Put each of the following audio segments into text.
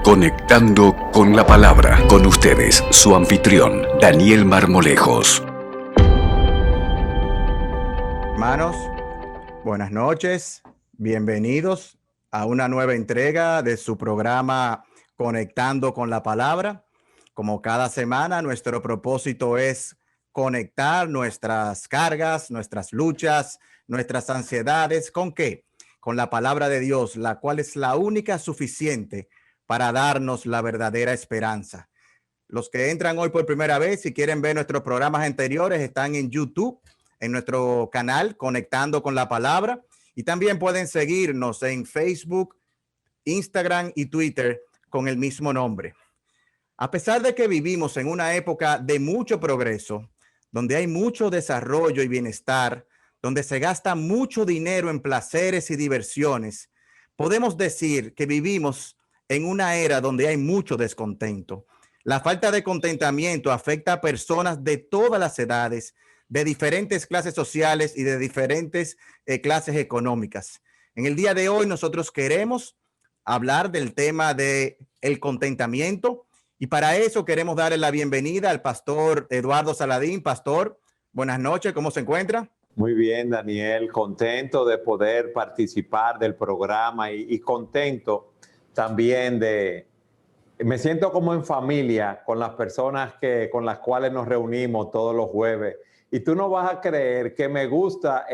Conectando con la Palabra. Con ustedes, su anfitrión, Daniel Marmolejos. Hermanos, buenas noches. Bienvenidos a una nueva entrega de su programa Conectando con la Palabra. Como cada semana, nuestro propósito es conectar nuestras cargas, nuestras luchas, nuestras ansiedades. ¿Con qué? Con la palabra de Dios, la cual es la única suficiente para darnos la verdadera esperanza. Los que entran hoy por primera vez, si quieren ver nuestros programas anteriores, están en YouTube, en nuestro canal Conectando con la Palabra, y también pueden seguirnos en Facebook, Instagram y Twitter con el mismo nombre. A pesar de que vivimos en una época de mucho progreso, donde hay mucho desarrollo y bienestar, donde se gasta mucho dinero en placeres y diversiones, podemos decir que vivimos en una era donde hay mucho descontento. La falta de contentamiento afecta a personas de todas las edades, de diferentes clases sociales y de diferentes clases económicas. En el día de hoy nosotros queremos hablar del tema de el contentamiento, y para eso queremos darle la bienvenida al pastor Eduardo Saladín. Pastor, buenas noches, ¿cómo se encuentra? Muy bien, Daniel, contento de poder participar del programa y contento también me siento como en familia con las personas con las cuales nos reunimos todos los jueves. Y tú no vas a creer que me gusta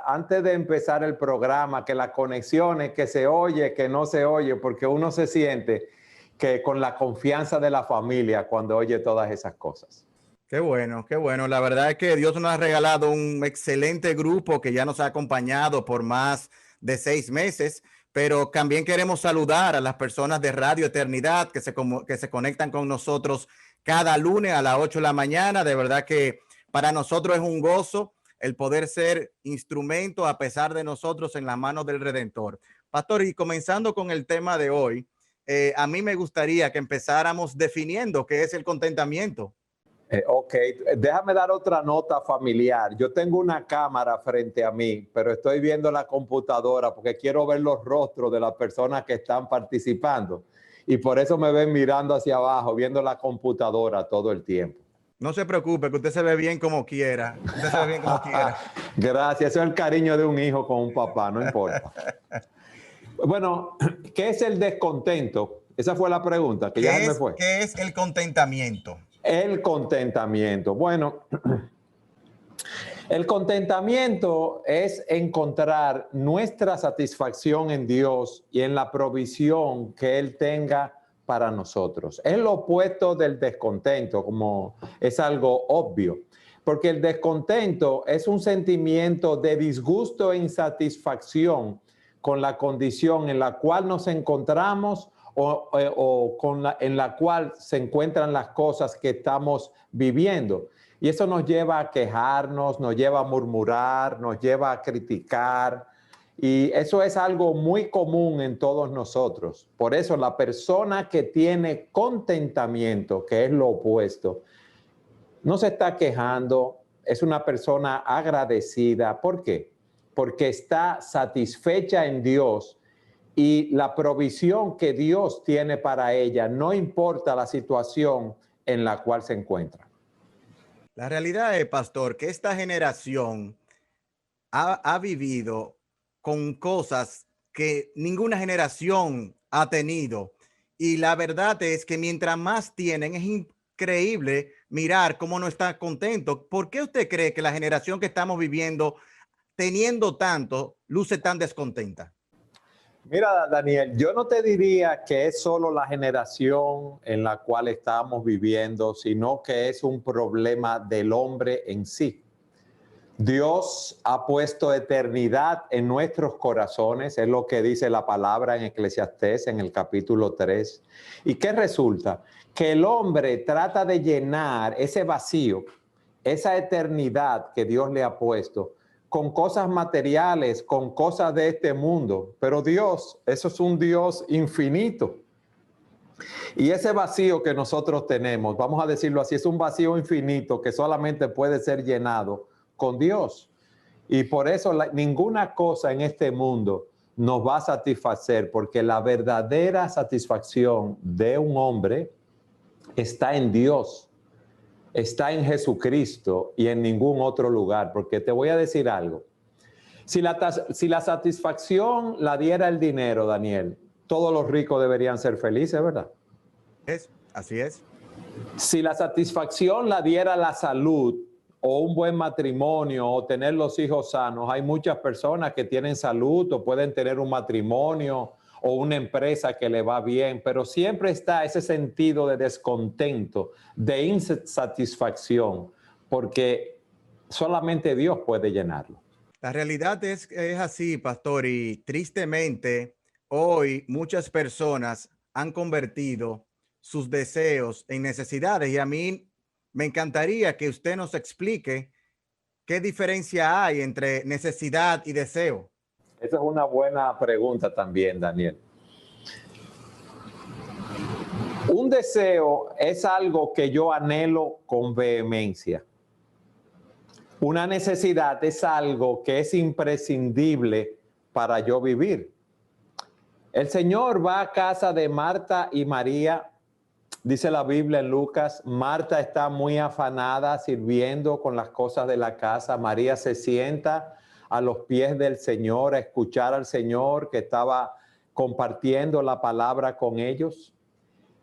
antes de empezar el programa, que las conexiones, que se oye, que no se oye, porque uno se siente que con la confianza de la familia cuando oye todas esas cosas. Qué bueno, qué bueno. La verdad es que Dios nos ha regalado un excelente grupo que ya nos ha acompañado por más de 6 meses, pero también queremos saludar a las personas de Radio Eternidad que se conectan con nosotros cada lunes a las 8 de la mañana. De verdad que para nosotros es un gozo el poder ser instrumento a pesar de nosotros en las manos del Redentor. Pastor, y comenzando con el tema de hoy, a mí me gustaría que empezáramos definiendo qué es el contentamiento. Ok, déjame dar otra nota familiar. Yo tengo una cámara frente a mí, pero estoy viendo la computadora porque quiero ver los rostros de las personas que están participando. Y por eso me ven mirando hacia abajo, viendo la computadora todo el tiempo. No se preocupe, que usted se ve bien como quiera. Usted se ve bien como quiera. Gracias, eso es el cariño de un hijo con un papá, no importa. Bueno, ¿qué es el descontento? Esa fue la pregunta, que ya se me fue. ¿Qué es el contentamiento? El contentamiento. Bueno, el contentamiento es encontrar nuestra satisfacción en Dios y en la provisión que Él tenga para nosotros. Es lo opuesto del descontento, como es algo obvio, porque el descontento es un sentimiento de disgusto e insatisfacción con la condición en la cual nos encontramos en la cual se encuentran las cosas que estamos viviendo. Y eso nos lleva a quejarnos, nos lleva a murmurar, nos lleva a criticar. Y eso es algo muy común en todos nosotros. Por eso la persona que tiene contentamiento, que es lo opuesto, no se está quejando, es una persona agradecida. ¿Por qué? Porque está satisfecha en Dios y la provisión que Dios tiene para ella, no importa la situación en la cual se encuentra. La realidad es, pastor, que esta generación ha vivido con cosas que ninguna generación ha tenido. Y la verdad es que mientras más tienen, es increíble mirar cómo no están contentos. ¿Por qué usted cree que la generación que estamos viviendo, teniendo tanto, luce tan descontenta? Mira, Daniel, yo no te diría que es solo la generación en la cual estamos viviendo, sino que es un problema del hombre en sí. Dios ha puesto eternidad en nuestros corazones, es lo que dice la palabra en Eclesiastés en el capítulo 3. ¿Y qué resulta? Que el hombre trata de llenar ese vacío, esa eternidad que Dios le ha puesto, con cosas materiales, con cosas de este mundo. Pero Dios, eso es un Dios infinito. Y ese vacío que nosotros tenemos, vamos a decirlo así, es un vacío infinito que solamente puede ser llenado con Dios. Y por eso ninguna cosa en este mundo nos va a satisfacer, porque la verdadera satisfacción de un hombre está en Dios, está en Jesucristo y en ningún otro lugar. Porque te voy a decir algo. Si la satisfacción la diera el dinero, Daniel, todos los ricos deberían ser felices, ¿verdad? Así es. Si la satisfacción la diera la salud o un buen matrimonio o tener los hijos sanos, hay muchas personas que tienen salud o pueden tener un matrimonio o una empresa que le va bien, pero siempre está ese sentido de descontento, de insatisfacción, porque solamente Dios puede llenarlo. La realidad es así, pastor, y tristemente hoy muchas personas han convertido sus deseos en necesidades, y a mí me encantaría que usted nos explique qué diferencia hay entre necesidad y deseo. Esa es una buena pregunta también, Daniel. Un deseo es algo que yo anhelo con vehemencia. Una necesidad es algo que es imprescindible para yo vivir. El Señor va a casa de Marta y María. Dice la Biblia en Lucas, Marta está muy afanada sirviendo con las cosas de la casa. María se sienta a los pies del Señor a escuchar al Señor que estaba compartiendo la palabra con ellos.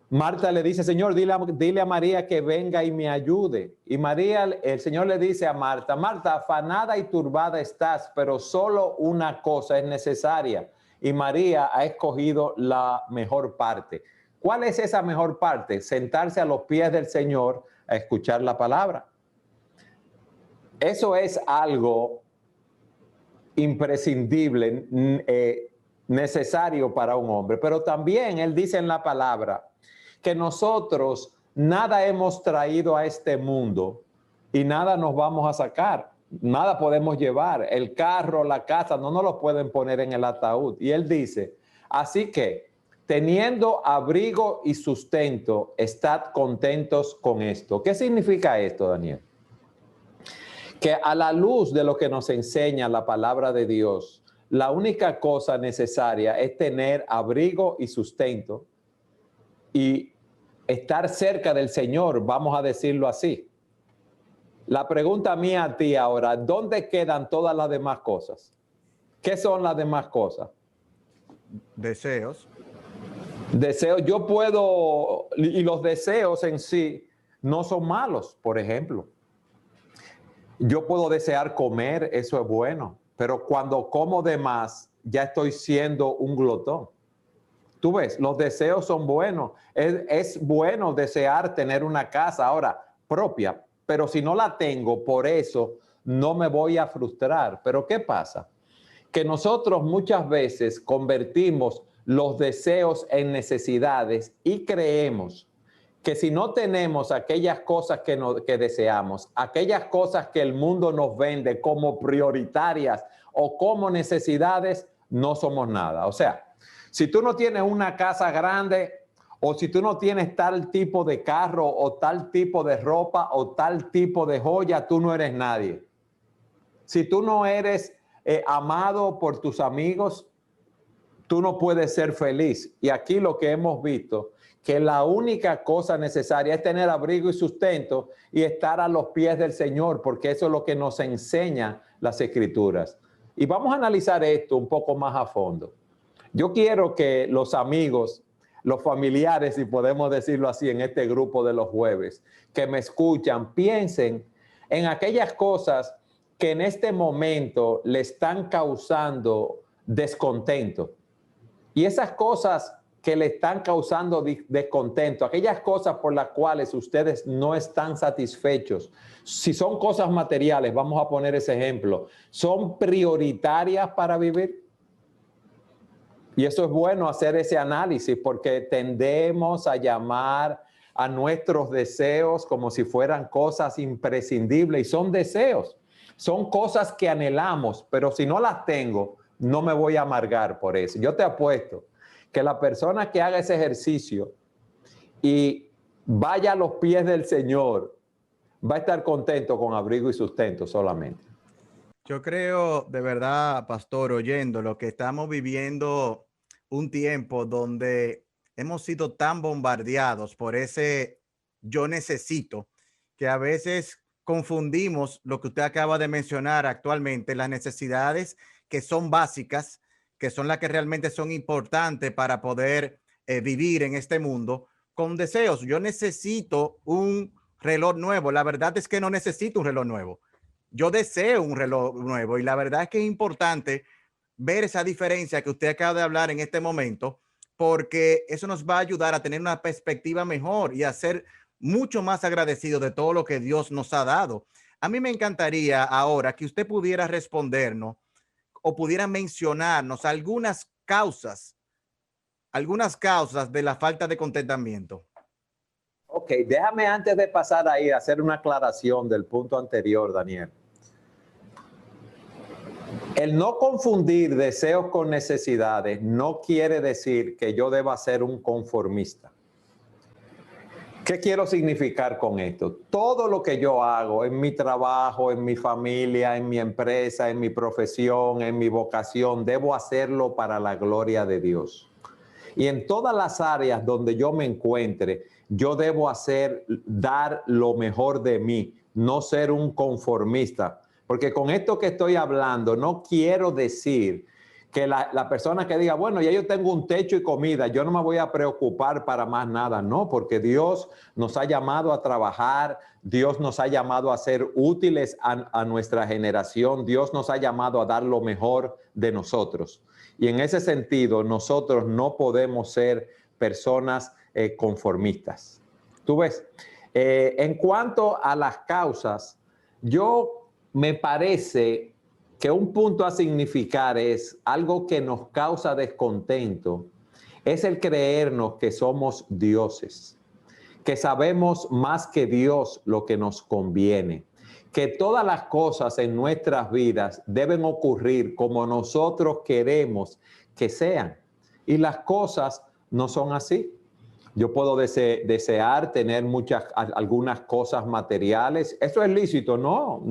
Marta le dice, Señor, dile a María que venga y me ayude. Y María, el Señor le dice a Marta, Marta, afanada y turbada estás, pero solo una cosa es necesaria. Y María ha escogido la mejor parte. ¿Cuál es esa mejor parte? Sentarse a los pies del Señor a escuchar la palabra. Eso es algo imprescindible, necesario para un hombre. Pero también Él dice en la palabra que nosotros nada hemos traído a este mundo y nada nos vamos a sacar. Nada podemos llevar. El carro, la casa, no nos lo pueden poner en el ataúd. Y Él dice, así que teniendo abrigo y sustento, estad contentos con esto. ¿Qué significa esto, Daniel? Que a la luz de lo que nos enseña la palabra de Dios, la única cosa necesaria es tener abrigo y sustento y estar cerca del Señor, vamos a decirlo así. La pregunta mía a ti ahora, ¿dónde quedan todas las demás cosas? ¿Qué son las demás cosas? Deseos. Deseos, yo puedo, y los deseos en sí no son malos, por ejemplo. Yo puedo desear comer, eso es bueno, pero cuando como de más, ya estoy siendo un glotón. Tú ves, los deseos son buenos. Es bueno desear tener una casa ahora propia, pero si no la tengo, por eso no me voy a frustrar. Pero ¿qué pasa? Que nosotros muchas veces convertimos los deseos en necesidades y creemos que si no tenemos aquellas cosas que deseamos, aquellas cosas que el mundo nos vende como prioritarias o como necesidades, no somos nada. O sea, si tú no tienes una casa grande o si tú no tienes tal tipo de carro o tal tipo de ropa o tal tipo de joya, tú no eres nadie. Si tú no eres amado por tus amigos, tú no puedes ser feliz. Y aquí lo que hemos visto, que la única cosa necesaria es tener abrigo y sustento y estar a los pies del Señor, porque eso es lo que nos enseña las Escrituras. Y vamos a analizar esto un poco más a fondo. Yo quiero que los amigos, los familiares, si podemos decirlo así, en este grupo de los jueves, que me escuchan, piensen en aquellas cosas que en este momento le están causando descontento. Y esas cosas que le están causando descontento, aquellas cosas por las cuales ustedes no están satisfechos, si son cosas materiales, vamos a poner ese ejemplo, ¿son prioritarias para vivir? Y eso es bueno hacer ese análisis porque tendemos a llamar a nuestros deseos como si fueran cosas imprescindibles y son deseos, son cosas que anhelamos, pero si no las tengo, no me voy a amargar por eso. Yo te apuesto que la persona que haga ese ejercicio y vaya a los pies del Señor va a estar contento con abrigo y sustento solamente. Yo creo de verdad, pastor, oyendo lo que estamos viviendo un tiempo donde hemos sido tan bombardeados por ese yo necesito, que a veces confundimos lo que usted acaba de mencionar actualmente, las necesidades que son básicas, que son las que realmente son importantes para poder vivir en este mundo, con deseos. Yo necesito un reloj nuevo. La verdad es que no necesito un reloj nuevo. Yo deseo un reloj nuevo y la verdad es que es importante ver esa diferencia que usted acaba de hablar en este momento, porque eso nos va a ayudar a tener una perspectiva mejor y a ser mucho más agradecidos de todo lo que Dios nos ha dado. A mí me encantaría ahora que usted pudiera respondernos o pudiera mencionarnos algunas causas de la falta de contentamiento. Ok, déjame antes de pasar ahí hacer una aclaración del punto anterior, Daniel. El no confundir deseos con necesidades no quiere decir que yo deba ser un conformista. ¿Qué quiero significar con esto? Todo lo que yo hago en mi trabajo, en mi familia, en mi empresa, en mi profesión, en mi vocación, debo hacerlo para la gloria de Dios. Y en todas las áreas donde yo me encuentre, yo debo dar lo mejor de mí, no ser un conformista. Porque con esto que estoy hablando, no quiero decir que la persona que diga, bueno, ya yo tengo un techo y comida, yo no me voy a preocupar para más nada. No, porque Dios nos ha llamado a trabajar, Dios nos ha llamado a ser útiles a nuestra generación, Dios nos ha llamado a dar lo mejor de nosotros. Y en ese sentido, nosotros no podemos ser personas conformistas. Tú ves, en cuanto a las causas, me parece que un punto a significar es algo que nos causa descontento, es el creernos que somos dioses, que sabemos más que Dios lo que nos conviene, que todas las cosas en nuestras vidas deben ocurrir como nosotros queremos que sean. Y las cosas no son así. Yo puedo desear tener algunas cosas materiales. ¿Eso es lícito? No.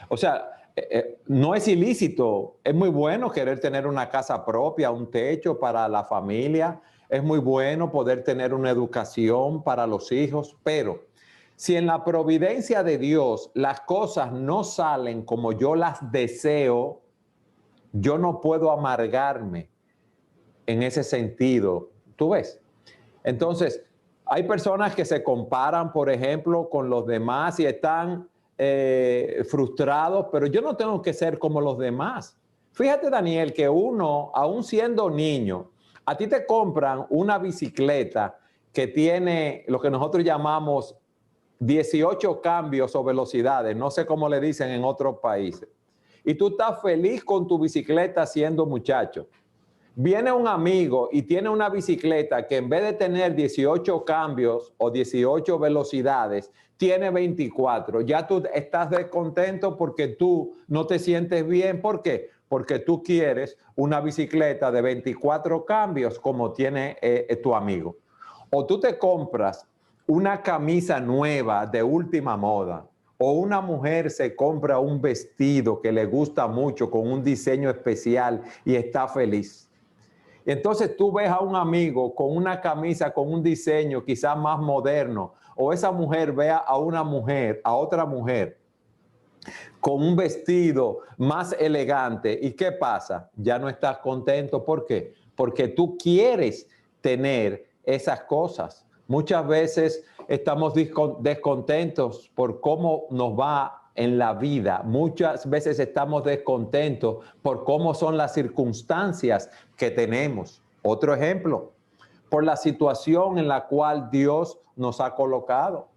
O sea, no es ilícito. Es muy bueno querer tener una casa propia, un techo para la familia. Es muy bueno poder tener una educación para los hijos, pero si en la providencia de Dios las cosas no salen como yo las deseo, yo no puedo amargarme en ese sentido. ¿Tú ves? Entonces, hay personas que se comparan, por ejemplo, con los demás y están frustrados, pero yo no tengo que ser como los demás. Fíjate, Daniel, que uno, aún siendo niño, a ti te compran una bicicleta que tiene lo que nosotros llamamos 18 cambios o velocidades, no sé cómo le dicen en otros países. Y tú estás feliz con tu bicicleta siendo muchacho. Viene un amigo y tiene una bicicleta que en vez de tener 18 cambios o 18 velocidades, tiene 24. Ya tú estás descontento porque tú no te sientes bien. ¿Por qué? Porque tú quieres una bicicleta de 24 cambios como tiene tu amigo. O tú te compras una camisa nueva de última moda, o una mujer se compra un vestido que le gusta mucho con un diseño especial y está feliz. Entonces tú ves a un amigo con una camisa con un diseño quizás más moderno, o esa mujer ve a otra mujer con un vestido más elegante. ¿Y qué pasa? Ya no estás contento. ¿Por qué? Porque tú quieres tener esas cosas. Muchas veces estamos descontentos por cómo nos va en la vida. Muchas veces estamos descontentos por cómo son las circunstancias que tenemos. Otro ejemplo, por la situación en la cual Dios nos ha colocado.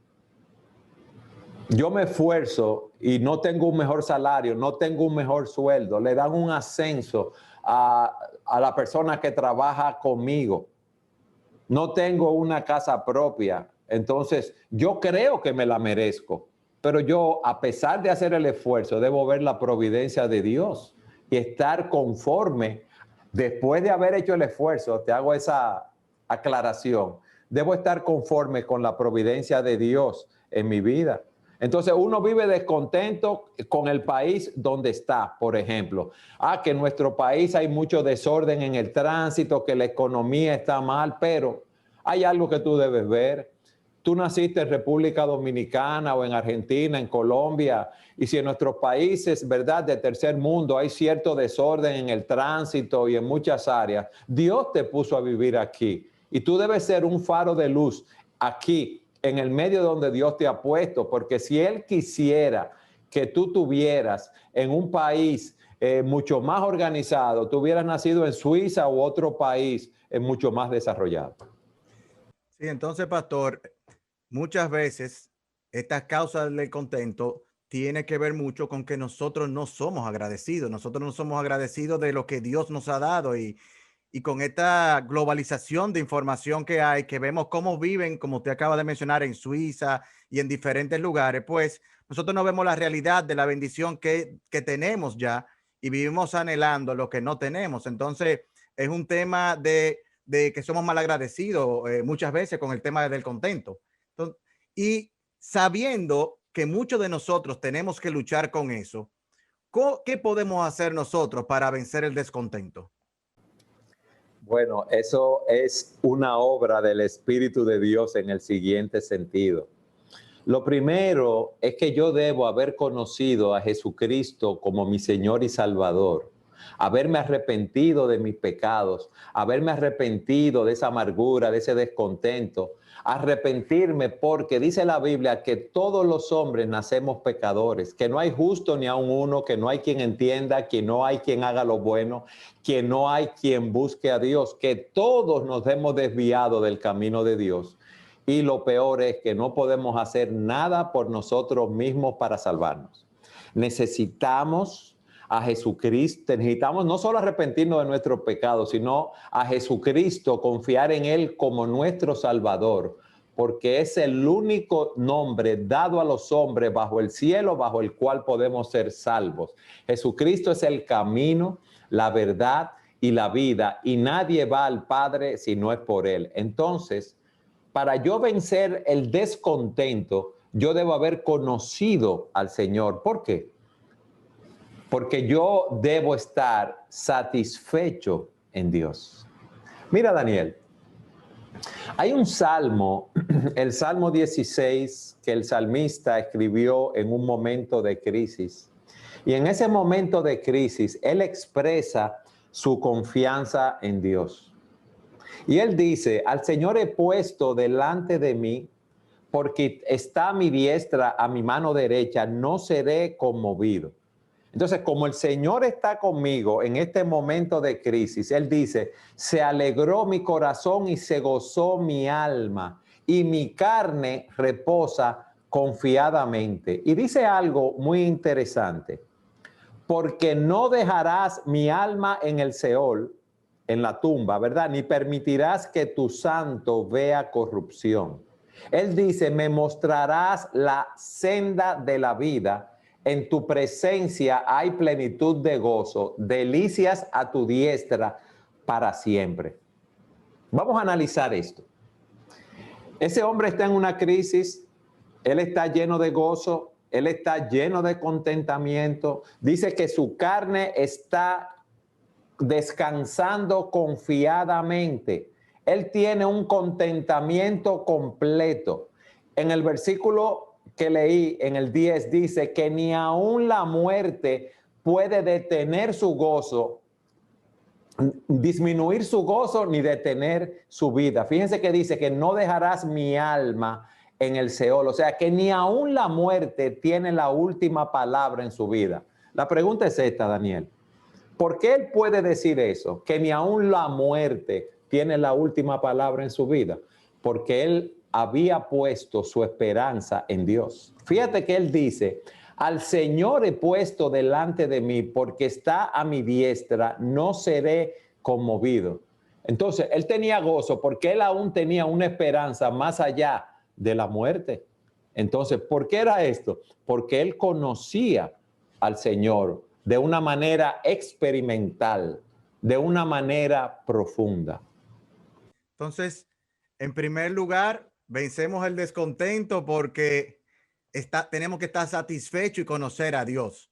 Yo me esfuerzo y no tengo un mejor salario, no tengo un mejor sueldo, le dan un ascenso a la persona que trabaja conmigo. No tengo una casa propia, entonces yo creo que me la merezco, pero yo, a pesar de hacer el esfuerzo, debo ver la providencia de Dios y estar conforme. Después de haber hecho el esfuerzo, te hago esa aclaración, debo estar conforme con la providencia de Dios en mi vida. Entonces uno vive descontento con el país donde está, por ejemplo. Que en nuestro país hay mucho desorden en el tránsito, que la economía está mal, pero hay algo que tú debes ver. Tú naciste en República Dominicana o en Argentina, en Colombia, y si en nuestros países, ¿verdad?, de tercer mundo hay cierto desorden en el tránsito y en muchas áreas, Dios te puso a vivir aquí y tú debes ser un faro de luz aquí, en el medio donde Dios te ha puesto, porque si Él quisiera que tú tuvieras en un país mucho más organizado, tú hubieras nacido en Suiza u otro país mucho más desarrollado. Sí, entonces, pastor, muchas veces estas causas del contento tiene que ver mucho con que nosotros no somos agradecidos. Nosotros no somos agradecidos de lo que Dios nos ha dado y con esta globalización de información que hay, que vemos cómo viven, como usted acaba de mencionar, en Suiza y en diferentes lugares, pues nosotros no vemos la realidad de la bendición que tenemos ya y vivimos anhelando lo que no tenemos. Entonces, es un tema de que somos mal agradecidos muchas veces con el tema del contento. Entonces, y sabiendo que muchos de nosotros tenemos que luchar con eso, ¿qué podemos hacer nosotros para vencer el descontento? Bueno, eso es una obra del Espíritu de Dios en el siguiente sentido. Lo primero es que yo debo haber conocido a Jesucristo como mi Señor y Salvador, haberme arrepentido de mis pecados, haberme arrepentido de esa amargura, de ese descontento, arrepentirme porque dice la Biblia que todos los hombres nacemos pecadores, que no hay justo ni aun uno, que no hay quien entienda, que no hay quien haga lo bueno, que no hay quien busque a Dios, que todos nos hemos desviado del camino de Dios. Y lo peor es que no podemos hacer nada por nosotros mismos para salvarnos. Necesitamos a Jesucristo, necesitamos no solo arrepentirnos de nuestros pecados, sino a Jesucristo, confiar en Él como nuestro Salvador, porque es el único nombre dado a los hombres bajo el cielo, bajo el cual podemos ser salvos. Jesucristo es el camino, la verdad y la vida, y nadie va al Padre si no es por Él. Entonces, para yo vencer el descontento, yo debo haber conocido al Señor. ¿Por qué? Porque yo debo estar satisfecho en Dios. Mira, Daniel, hay un salmo, el Salmo 16, que el salmista escribió en un momento de crisis. Y en ese momento de crisis, él expresa su confianza en Dios. Y él dice, al Señor he puesto delante de mí, porque está a mi diestra, a mi mano derecha, no seré conmovido. Entonces, como el Señor está conmigo en este momento de crisis, él dice, se alegró mi corazón y se gozó mi alma, y mi carne reposa confiadamente. Y dice algo muy interesante, porque no dejarás mi alma en el Seol, en la tumba, ¿verdad? Ni permitirás que tu santo vea corrupción. Él dice, me mostrarás la senda de la vida. En tu presencia hay plenitud de gozo, delicias a tu diestra para siempre. Vamos a analizar esto. Ese hombre está en una crisis, él está lleno de gozo, él está lleno de contentamiento. Dice que su carne está descansando confiadamente. Él tiene un contentamiento completo. En el versículo que leí, en el 10, dice que ni aun la muerte puede detener su gozo, disminuir su gozo ni detener su vida. Fíjense que dice que no dejarás mi alma en el Seol. O sea que ni aun la muerte tiene la última palabra en su vida. La pregunta es esta, Daniel. ¿Por qué él puede decir eso? Que ni aun la muerte tiene la última palabra en su vida. Porque él había puesto su esperanza en Dios. Fíjate que él dice, al Señor he puesto delante de mí porque está a mi diestra, no seré conmovido. Entonces, él tenía gozo porque él aún tenía una esperanza más allá de la muerte. Entonces, ¿por qué era esto? Porque él conocía al Señor de una manera experimental, de una manera profunda. Entonces, en primer lugar, vencemos el descontento porque tenemos que estar satisfechos y conocer a Dios.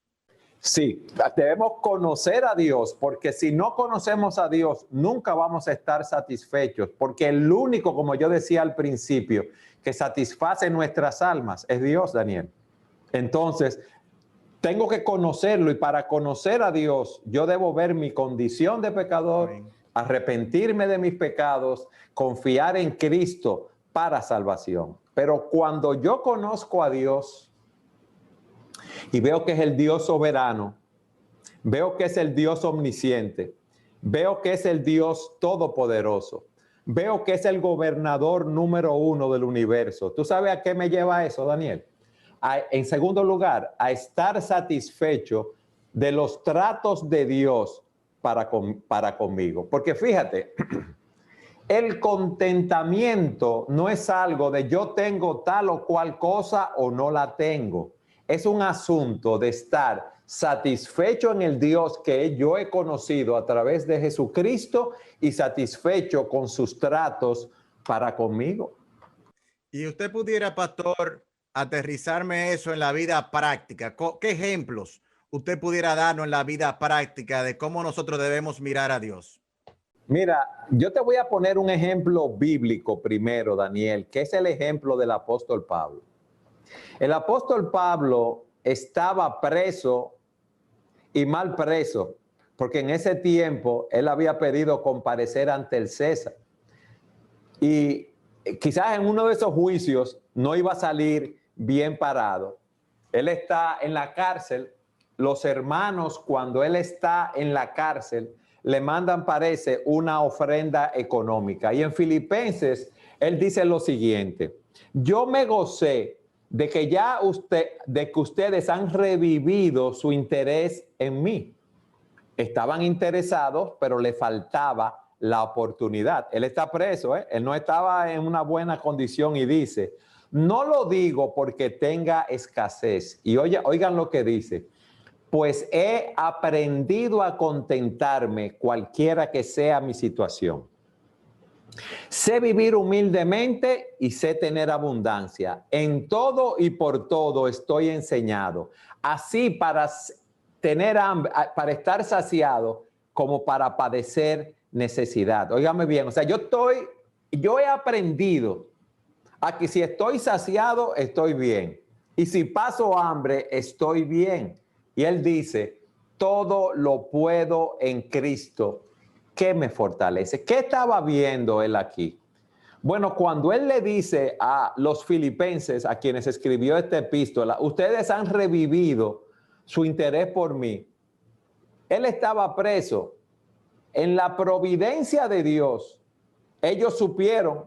Sí, debemos conocer a Dios, porque si no conocemos a Dios, nunca vamos a estar satisfechos, porque el único, como yo decía al principio, que satisface nuestras almas es Dios, Daniel. Entonces, tengo que conocerlo, y para conocer a Dios, yo debo ver mi condición de pecador, arrepentirme de mis pecados, confiar en Cristo para salvación. Pero cuando yo conozco a Dios y veo que es el Dios soberano, veo que es el Dios omnisciente, veo que es el Dios todopoderoso, veo que es el gobernador número 1 del universo. ¿Tú sabes a qué me lleva eso, Daniel? En segundo lugar, a estar satisfecho de los tratos de Dios para conmigo. Porque fíjate, el contentamiento no es algo de yo tengo tal o cual cosa o no la tengo. Es un asunto de estar satisfecho en el Dios que yo he conocido a través de Jesucristo y satisfecho con sus tratos para conmigo. Y usted pudiera, pastor, aterrizarme eso en la vida práctica. ¿Qué ejemplos usted pudiera darnos en la vida práctica de cómo nosotros debemos mirar a Dios? Mira, yo te voy a poner un ejemplo bíblico primero, Daniel, que es el ejemplo del apóstol Pablo. El apóstol Pablo estaba preso y mal preso, porque en ese tiempo él había pedido comparecer ante el César. Y quizás en uno de esos juicios no iba a salir bien parado. Él está en la cárcel. Los hermanos, cuando él está en la cárcel, le mandan, parece, una ofrenda económica. Y en Filipenses, él dice lo siguiente: yo me gocé de que ustedes han revivido su interés en mí. Estaban interesados, pero le faltaba la oportunidad. Él está preso, él no estaba en una buena condición, y dice, no lo digo porque tenga escasez. Y oigan lo que dice: pues he aprendido a contentarme cualquiera que sea mi situación. Sé vivir humildemente y sé tener abundancia. En todo y por todo estoy enseñado, así para tener hambre, para estar saciado, como para padecer necesidad. Óigame bien, o sea, yo he aprendido a que si estoy saciado, estoy bien. Y si paso hambre, estoy bien. Y él dice, todo lo puedo en Cristo que me fortalece. ¿Qué estaba viendo él aquí? Bueno, cuando él le dice a los filipenses, a quienes escribió esta epístola, ustedes han revivido su interés por mí. Él estaba preso. En la providencia de Dios, ellos supieron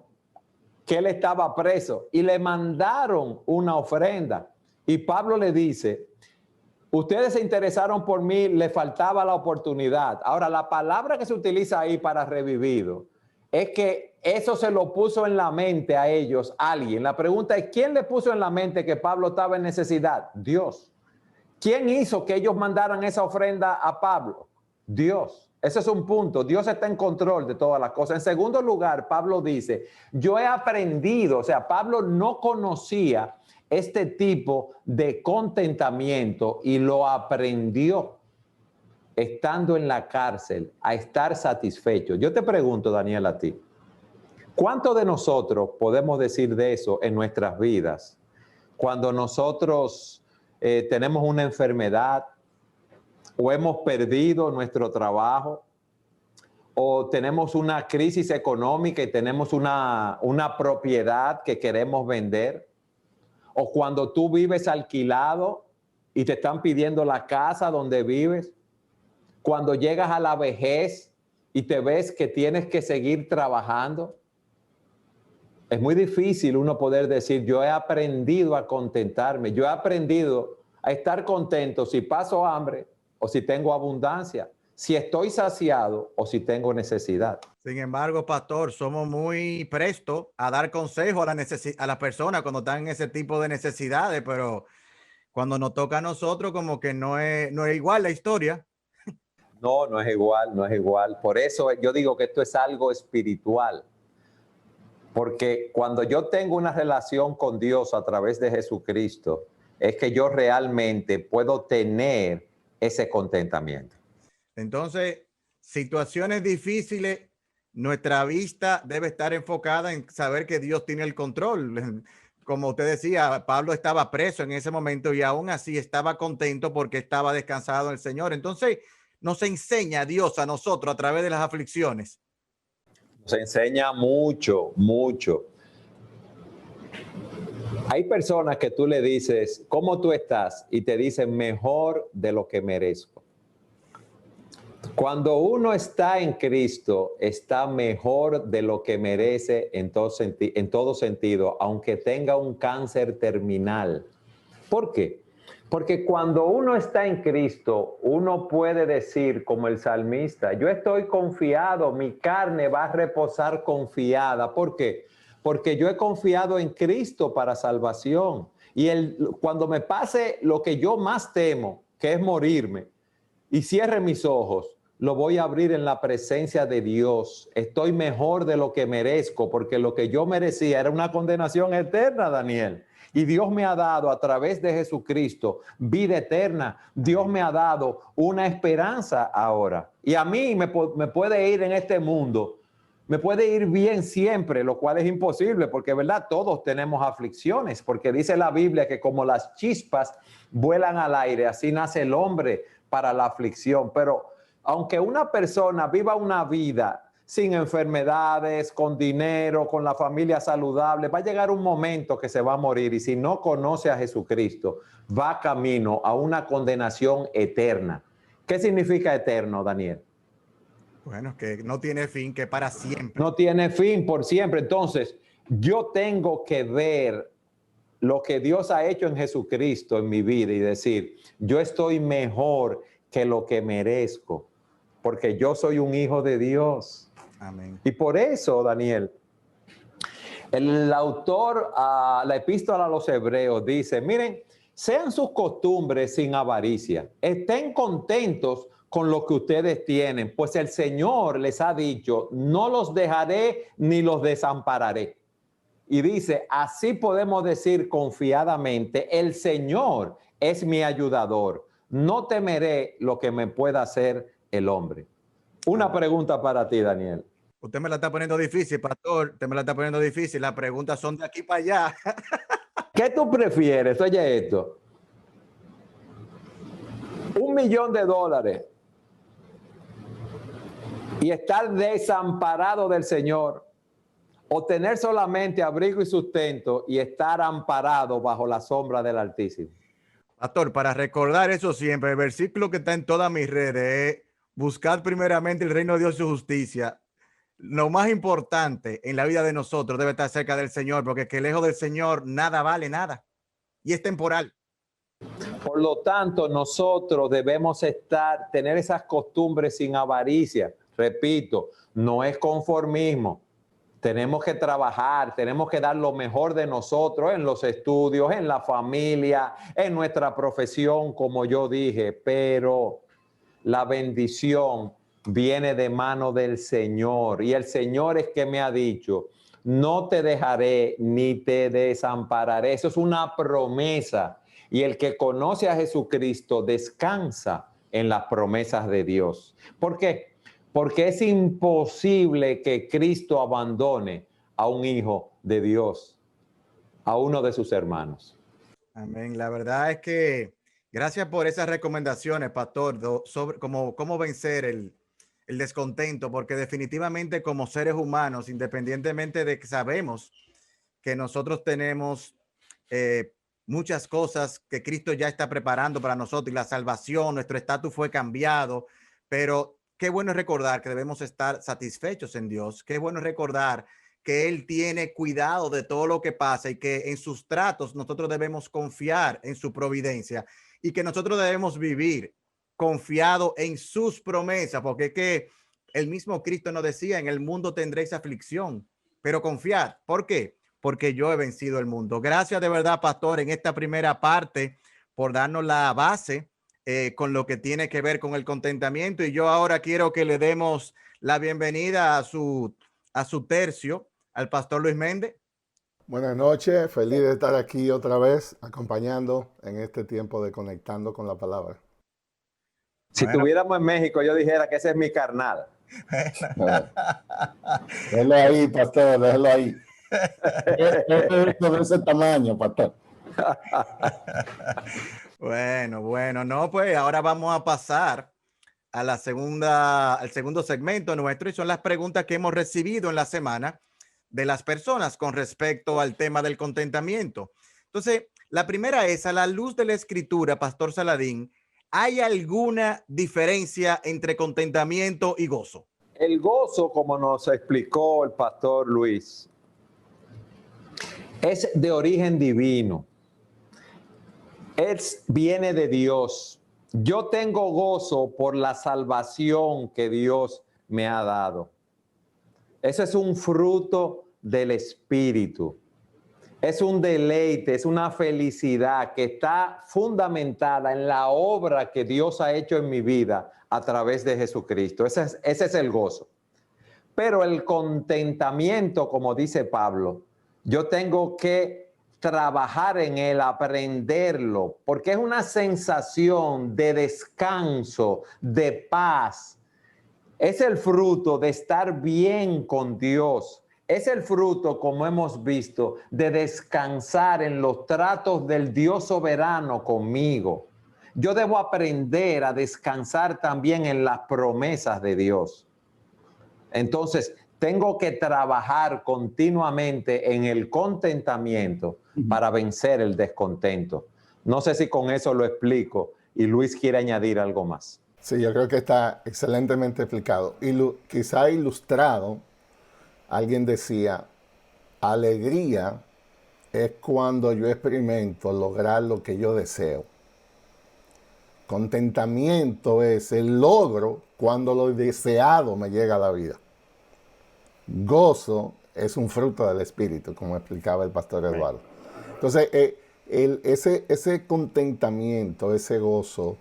que él estaba preso y le mandaron una ofrenda. Y Pablo le dice, ustedes se interesaron por mí, le faltaba la oportunidad. Ahora, la palabra que se utiliza ahí para revivido es que eso se lo puso en la mente a ellos alguien. La pregunta es, ¿quién le puso en la mente que Pablo estaba en necesidad? Dios. ¿Quién hizo que ellos mandaran esa ofrenda a Pablo? Dios. Ese es un punto. Dios está en control de todas las cosas. En segundo lugar, Pablo dice, yo he aprendido, o sea, Pablo no conocía este tipo de contentamiento y lo aprendió estando en la cárcel a estar satisfecho. Yo te pregunto, Daniel, a ti, ¿cuánto de nosotros podemos decir de eso en nuestras vidas cuando nosotros tenemos una enfermedad o hemos perdido nuestro trabajo o tenemos una crisis económica y tenemos una propiedad que queremos vender? O cuando tú vives alquilado y te están pidiendo la casa donde vives. Cuando llegas a la vejez y te ves que tienes que seguir trabajando. Es muy difícil uno poder decir, yo he aprendido a contentarme. Yo he aprendido a estar contento si paso hambre o si tengo abundancia. Si estoy saciado o si tengo necesidad. Sin embargo, pastor, somos muy prestos a dar consejo a las personas cuando están en ese tipo de necesidades, pero cuando nos toca a nosotros como que no es igual la historia. No, no es igual, no es igual. Por eso yo digo que esto es algo espiritual. Porque cuando yo tengo una relación con Dios a través de Jesucristo, es que yo realmente puedo tener ese contentamiento. Entonces, situaciones difíciles, nuestra vista debe estar enfocada en saber que Dios tiene el control. Como usted decía, Pablo estaba preso en ese momento y aún así estaba contento porque estaba descansado en el Señor. Entonces, nos enseña Dios a nosotros a través de las aflicciones. Nos enseña mucho, mucho. Hay personas que tú le dices, ¿cómo tú estás? Y te dicen, mejor de lo que merezco. Cuando uno está en Cristo, está mejor de lo que merece en todo sentido, aunque tenga un cáncer terminal. ¿Por qué? Porque cuando uno está en Cristo, uno puede decir como el salmista, yo estoy confiado, mi carne va a reposar confiada. ¿Por qué? Porque yo he confiado en Cristo para salvación. Y cuando me pase lo que yo más temo, que es morirme, y cierre mis ojos, lo voy a abrir en la presencia de Dios. Estoy mejor de lo que merezco, porque lo que yo merecía era una condenación eterna, Daniel. Y Dios me ha dado a través de Jesucristo vida eterna. Dios me ha dado una esperanza ahora. Y a mí me puede ir en este mundo, me puede ir bien siempre, lo cual es imposible, porque verdad, todos tenemos aflicciones, porque dice la Biblia que como las chispas vuelan al aire, así nace el hombre para la aflicción. Pero aunque una persona viva una vida sin enfermedades, con dinero, con la familia saludable, va a llegar un momento que se va a morir, y si no conoce a Jesucristo, va camino a una condenación eterna. ¿Qué significa eterno, Daniel? Bueno, que no tiene fin, que para siempre. No tiene fin, por siempre. Entonces, yo tengo que ver lo que Dios ha hecho en Jesucristo en mi vida y decir, yo estoy mejor que lo que merezco, porque yo soy un hijo de Dios. Amén. Y por eso, Daniel, el autor a la epístola a los Hebreos dice, miren, sean sus costumbres sin avaricia, estén contentos con lo que ustedes tienen, pues el Señor les ha dicho, no los dejaré ni los desampararé. Y dice, así podemos decir confiadamente, el Señor es mi ayudador, no temeré lo que me pueda hacer el hombre. Una pregunta para ti, Daniel. Usted me la está poniendo difícil, pastor. Usted me la está poniendo difícil. Las preguntas son de aquí para allá. ¿Qué tú prefieres? Oye esto. $1 millón y estar desamparado del Señor, o tener solamente abrigo y sustento y estar amparado bajo la sombra del Altísimo. Pastor, para recordar eso siempre, el versículo que está en todas mis redes es buscar primeramente el reino de Dios y su justicia. Lo más importante en la vida de nosotros debe estar cerca del Señor, porque que lejos del Señor nada vale nada y es temporal. Por lo tanto, nosotros debemos tener esas costumbres sin avaricia. Repito, no es conformismo. Tenemos que trabajar, tenemos que dar lo mejor de nosotros en los estudios, en la familia, en nuestra profesión, como yo dije, pero la bendición viene de mano del Señor, y el Señor es que me ha dicho, no te dejaré ni te desampararé. Eso es una promesa, y el que conoce a Jesucristo descansa en las promesas de Dios. ¿Por qué? Porque es imposible que Cristo abandone a un hijo de Dios, a uno de sus hermanos. Amén. La verdad es que gracias por esas recomendaciones, pastor, sobre cómo vencer el descontento, porque definitivamente como seres humanos, independientemente de que sabemos que nosotros tenemos muchas cosas que Cristo ya está preparando para nosotros, y la salvación, nuestro estatus fue cambiado, pero qué bueno es recordar que debemos estar satisfechos en Dios. Qué bueno es recordar que Él tiene cuidado de todo lo que pasa y que en sus tratos nosotros debemos confiar en su providencia, y que nosotros debemos vivir confiado en sus promesas, porque es que el mismo Cristo nos decía, en el mundo tendréis aflicción, pero confiad. ¿Por qué? Porque yo he vencido el mundo. Gracias de verdad, pastor, en esta primera parte por darnos la base con lo que tiene que ver con el contentamiento. Y yo ahora quiero que le demos la bienvenida a su tercio, al pastor Luis Méndez. Buenas noches, feliz de estar aquí otra vez acompañando en este tiempo de Conectando con la Palabra. Si estuviéramos en México, yo dijera que ese es mi carnal. Déjelo ahí, pastor, déjelo ahí. Es de ese tamaño, pastor. Bueno, no, pues ahora vamos a pasar a al segundo segmento nuestro, y son las preguntas que hemos recibido en la semana de las personas con respecto al tema del contentamiento. Entonces, la primera es: a la luz de la Escritura, Pastor Saladín, ¿hay alguna diferencia entre contentamiento y gozo? El gozo, como nos explicó el pastor Luis, es de origen divino. Viene de Dios. Yo tengo gozo por la salvación que Dios me ha dado. Ese es un fruto del Espíritu. Es un deleite, es una felicidad que está fundamentada en la obra que Dios ha hecho en mi vida a través de Jesucristo. Ese es el gozo. Pero el contentamiento, como dice Pablo, yo tengo que trabajar en él, aprenderlo, porque es una sensación de descanso, de paz. Es el fruto de estar bien con Dios. Es el fruto, como hemos visto, de descansar en los tratos del Dios soberano conmigo. Yo debo aprender a descansar también en las promesas de Dios. Entonces, tengo que trabajar continuamente en el contentamiento para vencer el descontento. No sé si con eso lo explico y Luis quiere añadir algo más. Sí, yo creo que está excelentemente explicado. Quizá ilustrado, alguien decía, alegría es cuando yo experimento lograr lo que yo deseo. Contentamiento es el logro cuando lo deseado me llega a la vida. Gozo es un fruto del Espíritu, como explicaba el pastor Eduardo. Entonces, ese contentamiento, ese gozo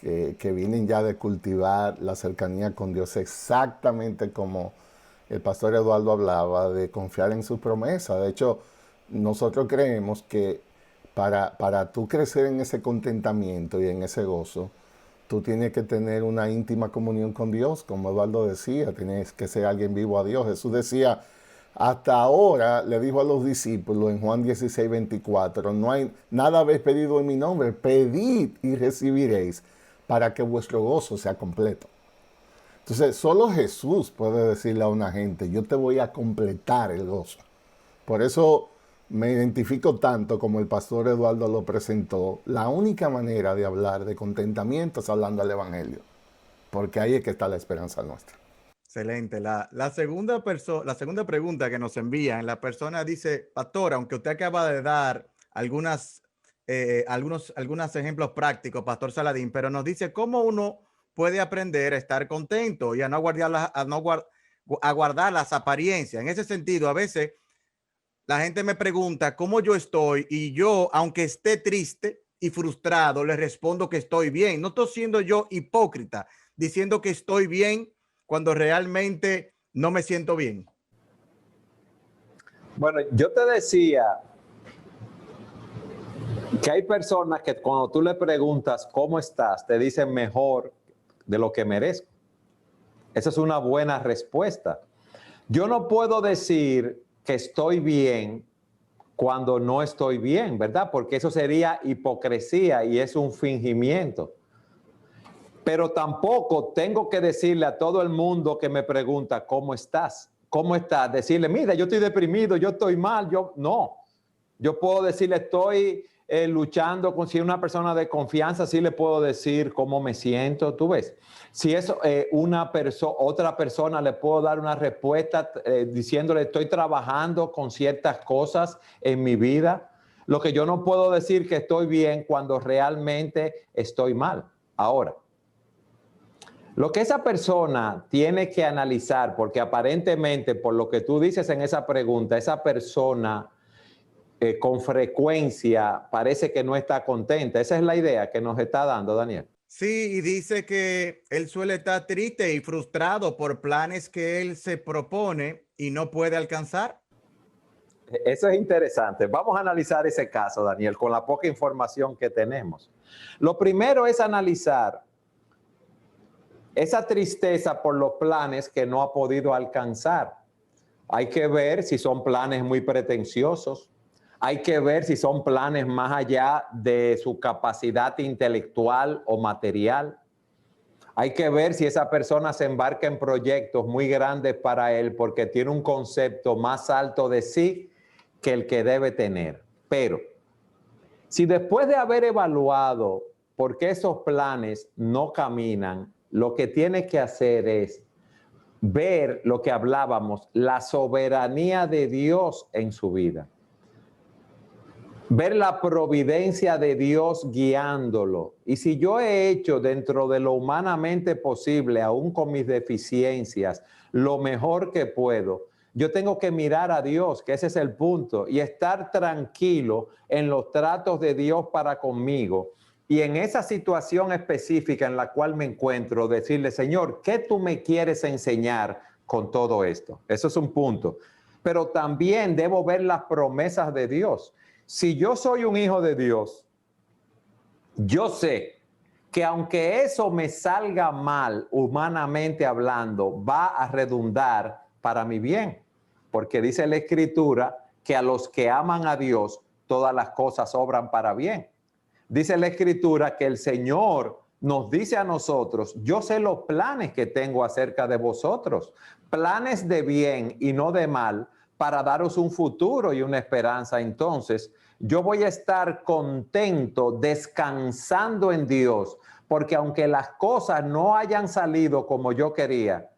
que vienen ya de cultivar la cercanía con Dios, exactamente como el pastor Eduardo hablaba, de confiar en su promesa. De hecho, nosotros creemos que para tú crecer en ese contentamiento y en ese gozo, tú tienes que tener una íntima comunión con Dios, como Eduardo decía, tienes que ser alguien vivo a Dios. Jesús decía, hasta ahora, le dijo a los discípulos en Juan 16, 24, no hay nada habéis pedido en mi nombre, pedid y recibiréis para que vuestro gozo sea completo. Entonces, solo Jesús puede decirle a una gente, yo te voy a completar el gozo. Por eso me identifico tanto como el pastor Eduardo lo presentó. La única manera de hablar de contentamiento es hablando al Evangelio, porque ahí es que está la esperanza nuestra. Excelente. La segunda pregunta que nos envían, la persona dice: pastor, aunque usted acaba de dar algunos ejemplos prácticos, pastor Saladín, pero nos dice cómo uno puede aprender a estar contento y a no guardar las apariencias. En ese sentido, a veces la gente me pregunta cómo yo estoy y yo, aunque esté triste y frustrado, le respondo que estoy bien. No estoy siendo yo hipócrita diciendo que estoy bien cuando realmente no me siento bien. Bueno, yo te decía que hay personas que cuando tú le preguntas cómo estás, te dicen mejor de lo que merezco. Esa es una buena respuesta. Yo no puedo decir que estoy bien cuando no estoy bien, ¿verdad? Porque eso sería hipocresía y es un fingimiento. Pero tampoco tengo que decirle a todo el mundo que me pregunta, ¿cómo estás? ¿Cómo estás? Decirle, mira, yo estoy deprimido, yo estoy mal, no. Yo puedo decirle, estoy luchando con, si una persona de confianza, sí le puedo decir cómo me siento, tú ves. Si es otra persona, le puedo dar una respuesta diciéndole, estoy trabajando con ciertas cosas en mi vida. Lo que yo no puedo decir que estoy bien cuando realmente estoy mal. Ahora, lo que esa persona tiene que analizar, porque aparentemente, por lo que tú dices en esa pregunta, esa persona con frecuencia parece que no está contenta. Esa es la idea que nos está dando Daniel. Sí, y dice que él suele estar triste y frustrado por planes que él se propone y no puede alcanzar. Eso es interesante. Vamos a analizar ese caso, Daniel, con la poca información que tenemos. Lo primero es analizar esa tristeza por los planes que no ha podido alcanzar. Hay que ver si son planes muy pretenciosos. Hay que ver si son planes más allá de su capacidad intelectual o material. Hay que ver si esa persona se embarca en proyectos muy grandes para él porque tiene un concepto más alto de sí que el que debe tener. Pero si después de haber evaluado por qué esos planes no caminan, lo que tiene que hacer es ver lo que hablábamos, la soberanía de Dios en su vida. Ver la providencia de Dios guiándolo. Y si yo he hecho dentro de lo humanamente posible, aún con mis deficiencias, lo mejor que puedo, yo tengo que mirar a Dios, que ese es el punto, y estar tranquilo en los tratos de Dios para conmigo. Y en esa situación específica en la cual me encuentro, decirle, Señor, ¿qué tú me quieres enseñar con todo esto? Eso es un punto. Pero también debo ver las promesas de Dios. Si yo soy un hijo de Dios, yo sé que aunque eso me salga mal, humanamente hablando, va a redundar para mi bien. Porque dice la Escritura que a los que aman a Dios, todas las cosas obran para bien. Dice la Escritura que el Señor nos dice a nosotros, yo sé los planes que tengo acerca de vosotros, planes de bien y no de mal, para daros un futuro y una esperanza. Entonces, yo voy a estar contento, descansando en Dios, porque aunque las cosas no hayan salido como yo quería,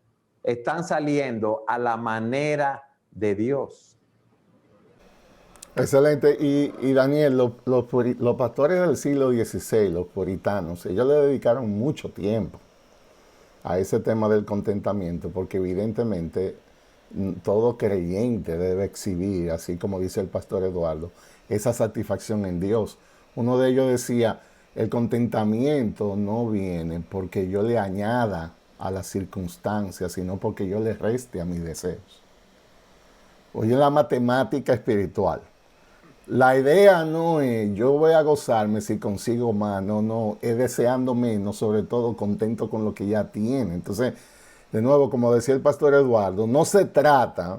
están saliendo a la manera de Dios. Excelente. Y Daniel, los pastores del siglo XVI, los puritanos, ellos le dedicaron mucho tiempo a ese tema del contentamiento, porque evidentemente todo creyente debe exhibir, así como dice el pastor Eduardo, esa satisfacción en Dios. Uno de ellos decía, el contentamiento no viene porque yo le añada a las circunstancias, sino porque yo le reste a mis deseos. Oye, la matemática espiritual. La idea no es yo voy a gozarme si consigo más, no, es deseando menos, sobre todo contento con lo que ya tiene. Entonces, de nuevo, como decía el pastor Eduardo, no se trata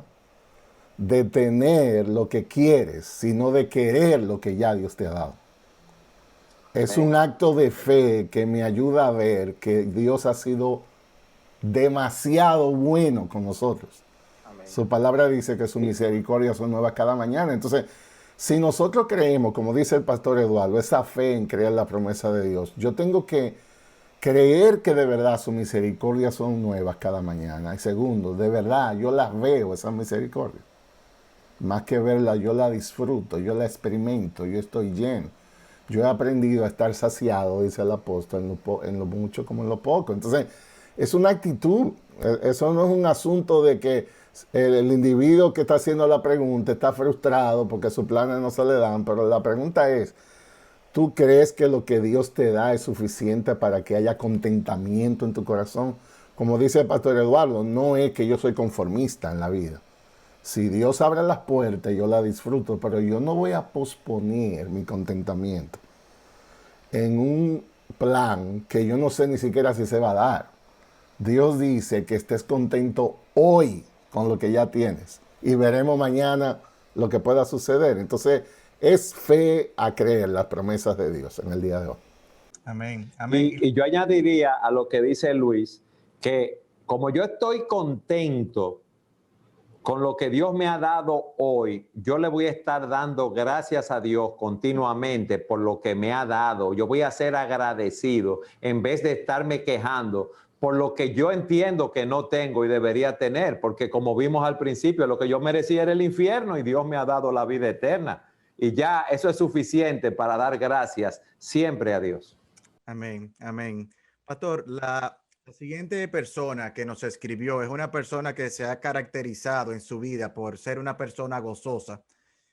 de tener lo que quieres, sino de querer lo que ya Dios te ha dado. Es un acto de fe que me ayuda a ver que Dios ha sido demasiado bueno con nosotros. Amén. Su palabra dice que sus misericordias son nuevas cada mañana. Entonces, si nosotros creemos, como dice el pastor Eduardo, esa fe en creer la promesa de Dios, yo tengo que creer que de verdad sus misericordias son nuevas cada mañana. Y segundo, de verdad, yo las veo, esas misericordias. Más que verlas, yo la disfruto, yo la experimento, yo estoy lleno. Yo he aprendido a estar saciado, dice el apóstol, en lo mucho como en lo poco. Entonces, es una actitud. Eso no es un asunto de que el individuo que está haciendo la pregunta está frustrado porque sus planes no se le dan. Pero la pregunta es, ¿tú crees que lo que Dios te da es suficiente para que haya contentamiento en tu corazón? Como dice el pastor Eduardo, no es que yo soy conformista en la vida. Si Dios abre las puertas, yo la disfruto, pero yo no voy a posponer mi contentamiento en un plan que yo no sé ni siquiera si se va a dar. Dios dice que estés contento hoy con lo que ya tienes y veremos mañana lo que pueda suceder. Entonces, es fe a creer las promesas de Dios en el día de hoy. Amén. Amén. Y yo añadiría a lo que dice Luis, que como yo estoy contento con lo que Dios me ha dado hoy, yo le voy a estar dando gracias a Dios continuamente por lo que me ha dado. Yo voy a ser agradecido en vez de estarme quejando por lo que yo entiendo que no tengo y debería tener, porque como vimos al principio, lo que yo merecía era el infierno y Dios me ha dado la vida eterna. Y ya eso es suficiente para dar gracias siempre a Dios. Amén, amén. Pastor, la siguiente persona que nos escribió es una persona que se ha caracterizado en su vida por ser una persona gozosa.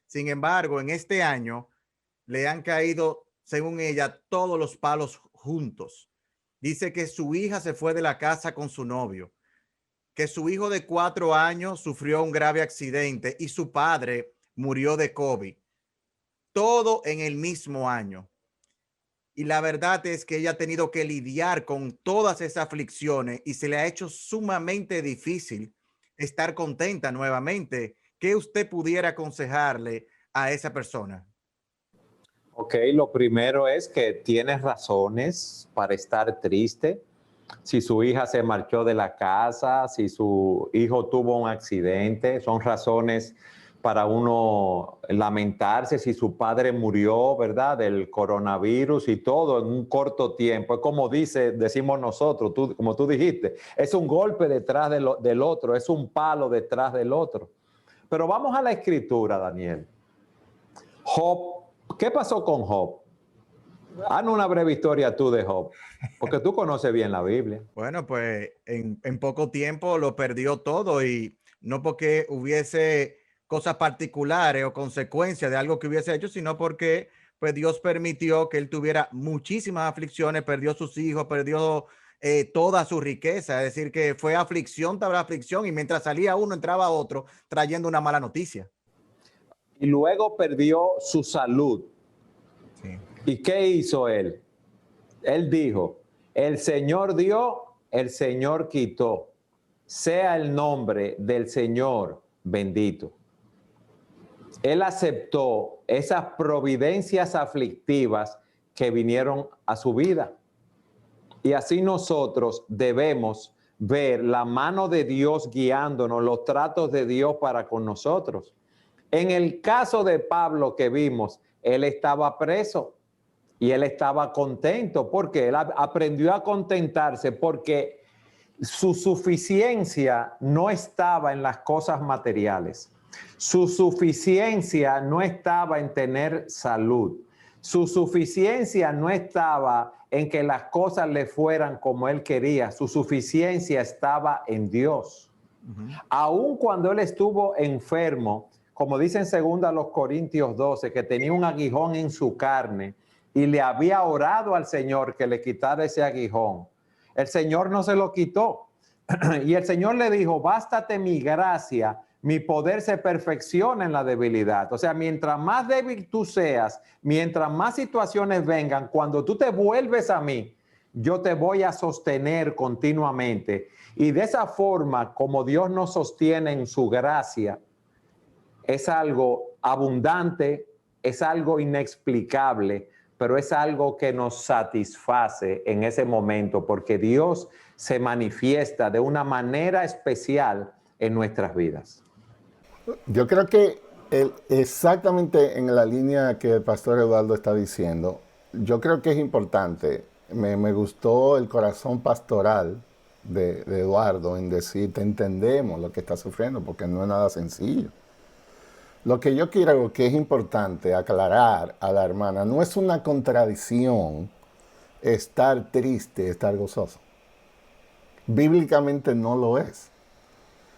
Sin embargo, en este año le han caído, según ella, todos los palos juntos. Dice que su hija se fue de la casa con su novio, que su hijo de 4 años sufrió un grave accidente y su padre murió de COVID, todo en el mismo año. Y la verdad es que ella ha tenido que lidiar con todas esas aflicciones y se le ha hecho sumamente difícil estar contenta nuevamente. ¿Qué usted pudiera aconsejarle a esa persona? Ok, lo primero es que tienes razones para estar triste. Si su hija se marchó de la casa, si su hijo tuvo un accidente, son razones para uno lamentarse. Si su padre murió, ¿verdad?, del coronavirus y todo en un corto tiempo. Es como decimos nosotros, como tú dijiste, es un golpe detrás del otro, es un palo detrás del otro. Pero vamos a la escritura, Daniel. Job, ¿qué pasó con Job? Haznos una breve historia tú de Job, porque tú conoces bien la Biblia. Bueno, pues en poco tiempo lo perdió todo y no porque hubiese cosas particulares o consecuencias de algo que hubiese hecho, sino porque pues Dios permitió que él tuviera muchísimas aflicciones, perdió sus hijos, perdió toda su riqueza, es decir, que fue aflicción tras aflicción y mientras salía uno entraba otro trayendo una mala noticia. Y luego perdió su salud. Sí. ¿Y qué hizo él? Él dijo, el Señor dio, el Señor quitó. Sea el nombre del Señor bendito. Él aceptó esas providencias aflictivas que vinieron a su vida. Y así nosotros debemos ver la mano de Dios guiándonos, los tratos de Dios para con nosotros. En el caso de Pablo que vimos, él estaba preso y él estaba contento porque él aprendió a contentarse porque su suficiencia no estaba en las cosas materiales. Su suficiencia no estaba en tener salud. Su suficiencia no estaba en que las cosas le fueran como él quería. Su suficiencia estaba en Dios. Aun cuando él estuvo enfermo, como dice en 2 Corintios 12, que tenía un aguijón en su carne y le había orado al Señor que le quitara ese aguijón, el Señor no se lo quitó. Y el Señor le dijo, bástate mi gracia, mi poder se perfecciona en la debilidad. O sea, mientras más débil tú seas, mientras más situaciones vengan, cuando tú te vuelves a mí, yo te voy a sostener continuamente. Y de esa forma, como Dios nos sostiene en su gracia, es algo abundante, es algo inexplicable, pero es algo que nos satisface en ese momento, porque Dios se manifiesta de una manera especial en nuestras vidas. Yo creo que exactamente en la línea que el pastor Eduardo está diciendo, yo creo que es importante. Me gustó el corazón pastoral de Eduardo en decir, te entendemos lo que está sufriendo, porque no es nada sencillo. Lo que yo quiero que es importante aclarar a la hermana, no es una contradicción estar triste, estar gozoso. Bíblicamente no lo es.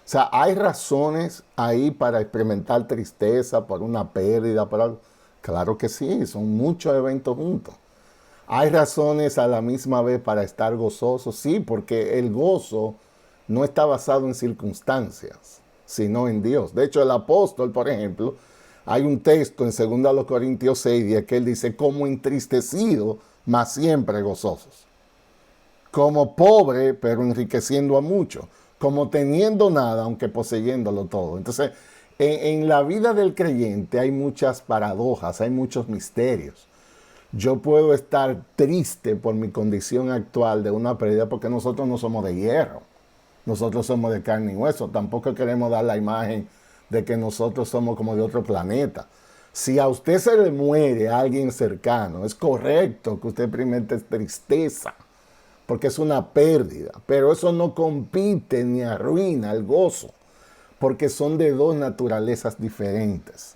O sea, hay razones ahí para experimentar tristeza por una pérdida, por algo. Claro que sí, son muchos eventos juntos. Hay razones a la misma vez para estar gozoso, sí, porque el gozo no está basado en circunstancias, sino en Dios. De hecho, el apóstol, por ejemplo, hay un texto en 2 Corintios 6, que él dice, como entristecido, mas siempre gozosos. Como pobre, pero enriqueciendo a muchos. Como teniendo nada, aunque poseyéndolo todo. Entonces, en la vida del creyente hay muchas paradojas, hay muchos misterios. Yo puedo estar triste por mi condición actual de una pérdida porque nosotros no somos de hierro. Nosotros somos de carne y hueso. Tampoco queremos dar la imagen de que nosotros somos como de otro planeta. Si a usted se le muere a alguien cercano, es correcto que usted experimente tristeza, porque es una pérdida. Pero eso no compite ni arruina el gozo, porque son de dos naturalezas diferentes.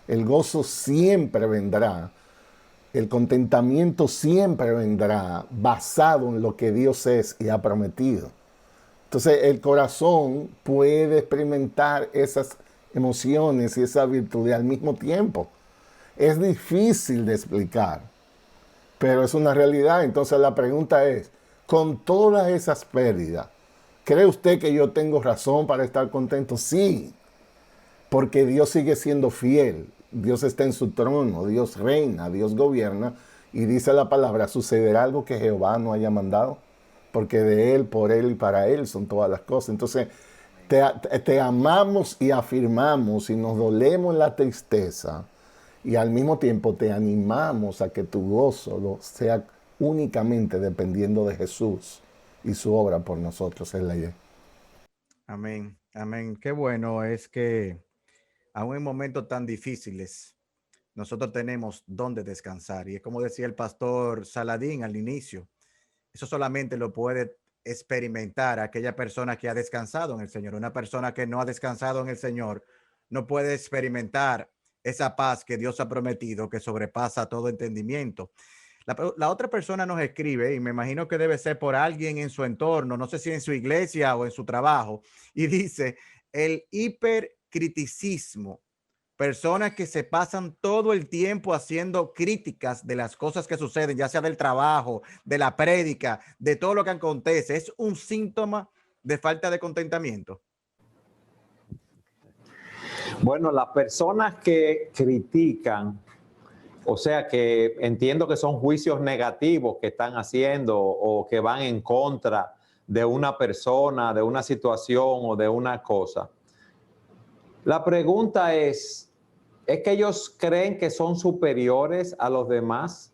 El gozo siempre vendrá, el contentamiento siempre vendrá basado en lo que Dios es y ha prometido. Entonces el corazón puede experimentar esas emociones y esa virtud al mismo tiempo. Es difícil de explicar, pero es una realidad. Entonces la pregunta es, con todas esas pérdidas, ¿cree usted que yo tengo razón para estar contento? Sí, porque Dios sigue siendo fiel. Dios está en su trono, Dios reina, Dios gobierna. Y dice la palabra, sucederá algo que Jehová no haya mandado, porque de Él, por Él y para Él son todas las cosas. Entonces, te amamos y afirmamos y nos dolemos en la tristeza, y al mismo tiempo te animamos a que tu gozo sea únicamente dependiendo de Jesús y su obra por nosotros. Es la idea. Amén, amén. Qué bueno es que aún en momentos tan difíciles, nosotros tenemos donde descansar. Y es como decía el pastor Saladín al inicio, eso solamente lo puede experimentar aquella persona que ha descansado en el Señor. Una persona que no ha descansado en el Señor no puede experimentar esa paz que Dios ha prometido, que sobrepasa todo entendimiento. La otra persona nos escribe, y me imagino que debe ser por alguien en su entorno, no sé si en su iglesia o en su trabajo, y dice, el hipercriticismo, personas que se pasan todo el tiempo haciendo críticas de las cosas que suceden, ya sea del trabajo, de la prédica, de todo lo que acontece, es un síntoma de falta de contentamiento. Bueno, las personas que critican, o sea que entiendo que son juicios negativos que están haciendo o que van en contra de una persona, de una situación o de una cosa. La pregunta ¿es que ellos creen que son superiores a los demás?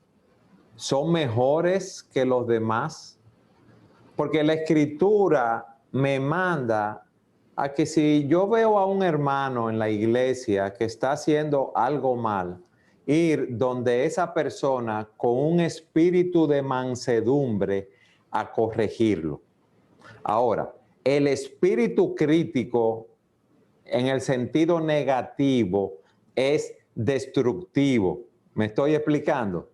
¿Son mejores que los demás? Porque la Escritura me manda a que si yo veo a un hermano en la iglesia que está haciendo algo mal, ir donde esa persona con un espíritu de mansedumbre a corregirlo. Ahora, el espíritu crítico en el sentido negativo es destructivo. ¿Me estoy explicando?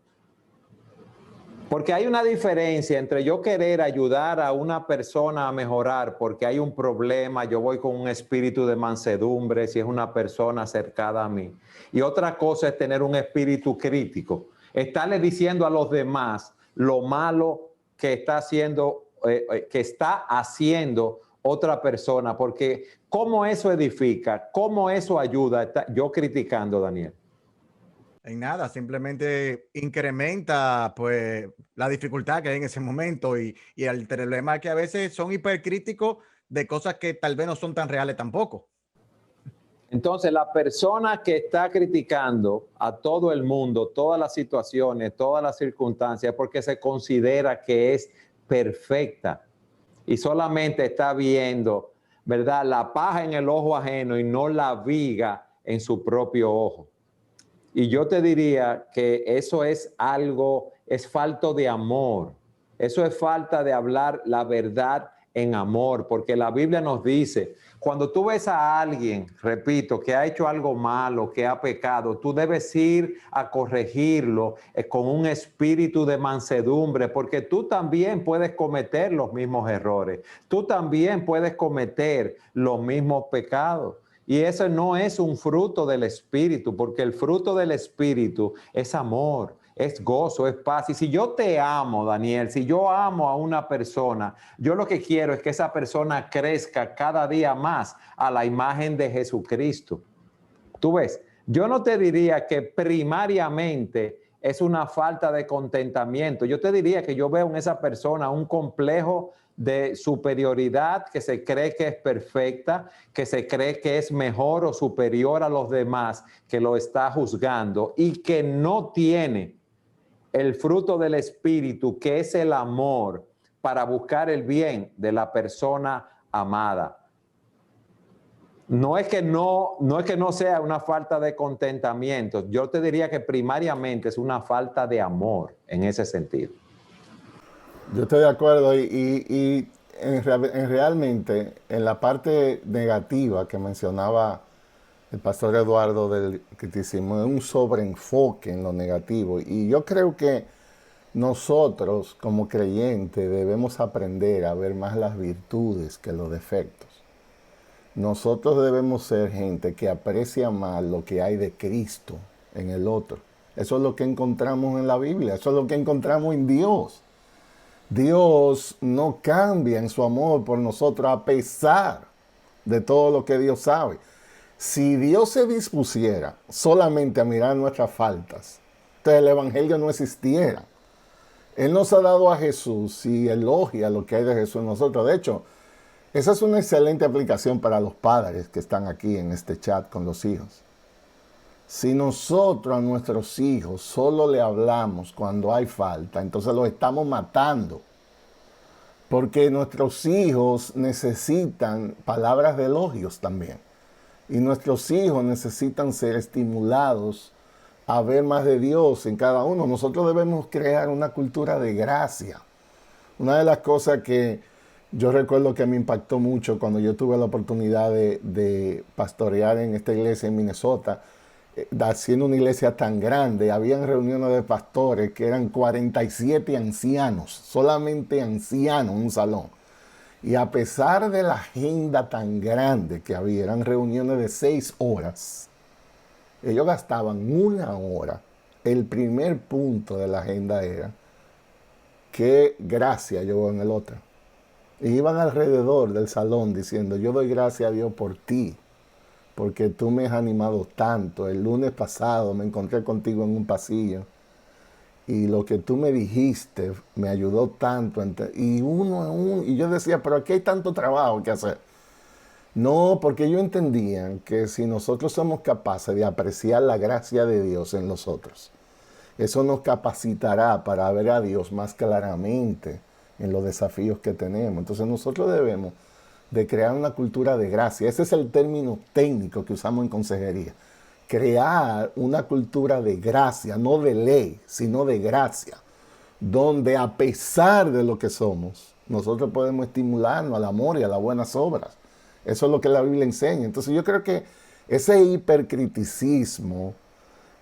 Porque hay una diferencia entre yo querer ayudar a una persona a mejorar porque hay un problema, yo voy con un espíritu de mansedumbre si es una persona acercada a mí. Y otra cosa es tener un espíritu crítico, estarle diciendo a los demás lo malo que está haciendo otra persona, porque ¿cómo eso edifica? ¿Cómo eso ayuda? Yo criticando, Daniel. En nada, simplemente incrementa pues la dificultad que hay en ese momento y el problema es que a veces son hipercríticos de cosas que tal vez no son tan reales tampoco. Entonces, la persona que está criticando a todo el mundo, todas las situaciones, todas las circunstancias, porque se considera que es perfecta y solamente está viendo, ¿verdad?, la paja en el ojo ajeno y no la viga en su propio ojo. Y yo te diría que eso es algo, es falta de amor. Eso es falta de hablar la verdad en amor, porque la Biblia nos dice, cuando tú ves a alguien, repito, que ha hecho algo malo, que ha pecado, tú debes ir a corregirlo con un espíritu de mansedumbre, porque tú también puedes cometer los mismos errores. Tú también puedes cometer los mismos pecados. Y eso no es un fruto del Espíritu, porque el fruto del Espíritu es amor, es gozo, es paz. Y si yo te amo, Daniel, si yo amo a una persona, yo lo que quiero es que esa persona crezca cada día más a la imagen de Jesucristo. Tú ves, yo no te diría que primariamente es una falta de contentamiento. Yo te diría que yo veo en esa persona un complejo de superioridad, que se cree que es perfecta, que se cree que es mejor o superior a los demás, que lo está juzgando y que no tiene el fruto del Espíritu, que es el amor, para buscar el bien de la persona amada. No es que no sea una falta de contentamiento. Yo te diría que primariamente es una falta de amor en ese sentido. Yo estoy de acuerdo y realmente en la parte negativa que mencionaba el pastor Eduardo del criticismo, es un sobreenfoque en lo negativo. Y yo creo que nosotros como creyentes debemos aprender a ver más las virtudes que los defectos. Nosotros debemos ser gente que aprecia más lo que hay de Cristo en el otro. Eso es lo que encontramos en la Biblia, eso es lo que encontramos en Dios. Dios no cambia en su amor por nosotros a pesar de todo lo que Dios sabe. Si Dios se dispusiera solamente a mirar nuestras faltas, entonces el Evangelio no existiera. Él nos ha dado a Jesús y elogia lo que hay de Jesús en nosotros. De hecho, esa es una excelente aplicación para los padres que están aquí en este chat con los hijos. Si nosotros a nuestros hijos solo le hablamos cuando hay falta, entonces los estamos matando. Porque nuestros hijos necesitan palabras de elogios también. Y nuestros hijos necesitan ser estimulados a ver más de Dios en cada uno. Nosotros debemos crear una cultura de gracia. Una de las cosas que yo recuerdo que me impactó mucho cuando yo tuve la oportunidad de pastorear en esta iglesia en Minnesota, haciendo una iglesia tan grande, habían reuniones de pastores que eran 47 ancianos, solamente ancianos en un salón. Y a pesar de la agenda tan grande que había, eran reuniones de 6 horas, ellos gastaban 1 hora. El primer punto de la agenda era qué gracia yo veo en el otro. Y iban alrededor del salón diciendo, yo doy gracias a Dios por ti, porque tú me has animado tanto. El lunes pasado me encontré contigo en un pasillo y lo que tú me dijiste me ayudó tanto. Y y yo decía, pero aquí hay tanto trabajo que hacer. No, porque ellos entendían que si nosotros somos capaces de apreciar la gracia de Dios en los otros, eso nos capacitará para ver a Dios más claramente en los desafíos que tenemos. Entonces nosotros debemos de crear una cultura de gracia. Ese es el término técnico que usamos en consejería. Crear una cultura de gracia, no de ley, sino de gracia, donde a pesar de lo que somos, nosotros podemos estimularnos al amor y a las buenas obras. Eso es lo que la Biblia enseña. Entonces yo creo que ese hipercriticismo,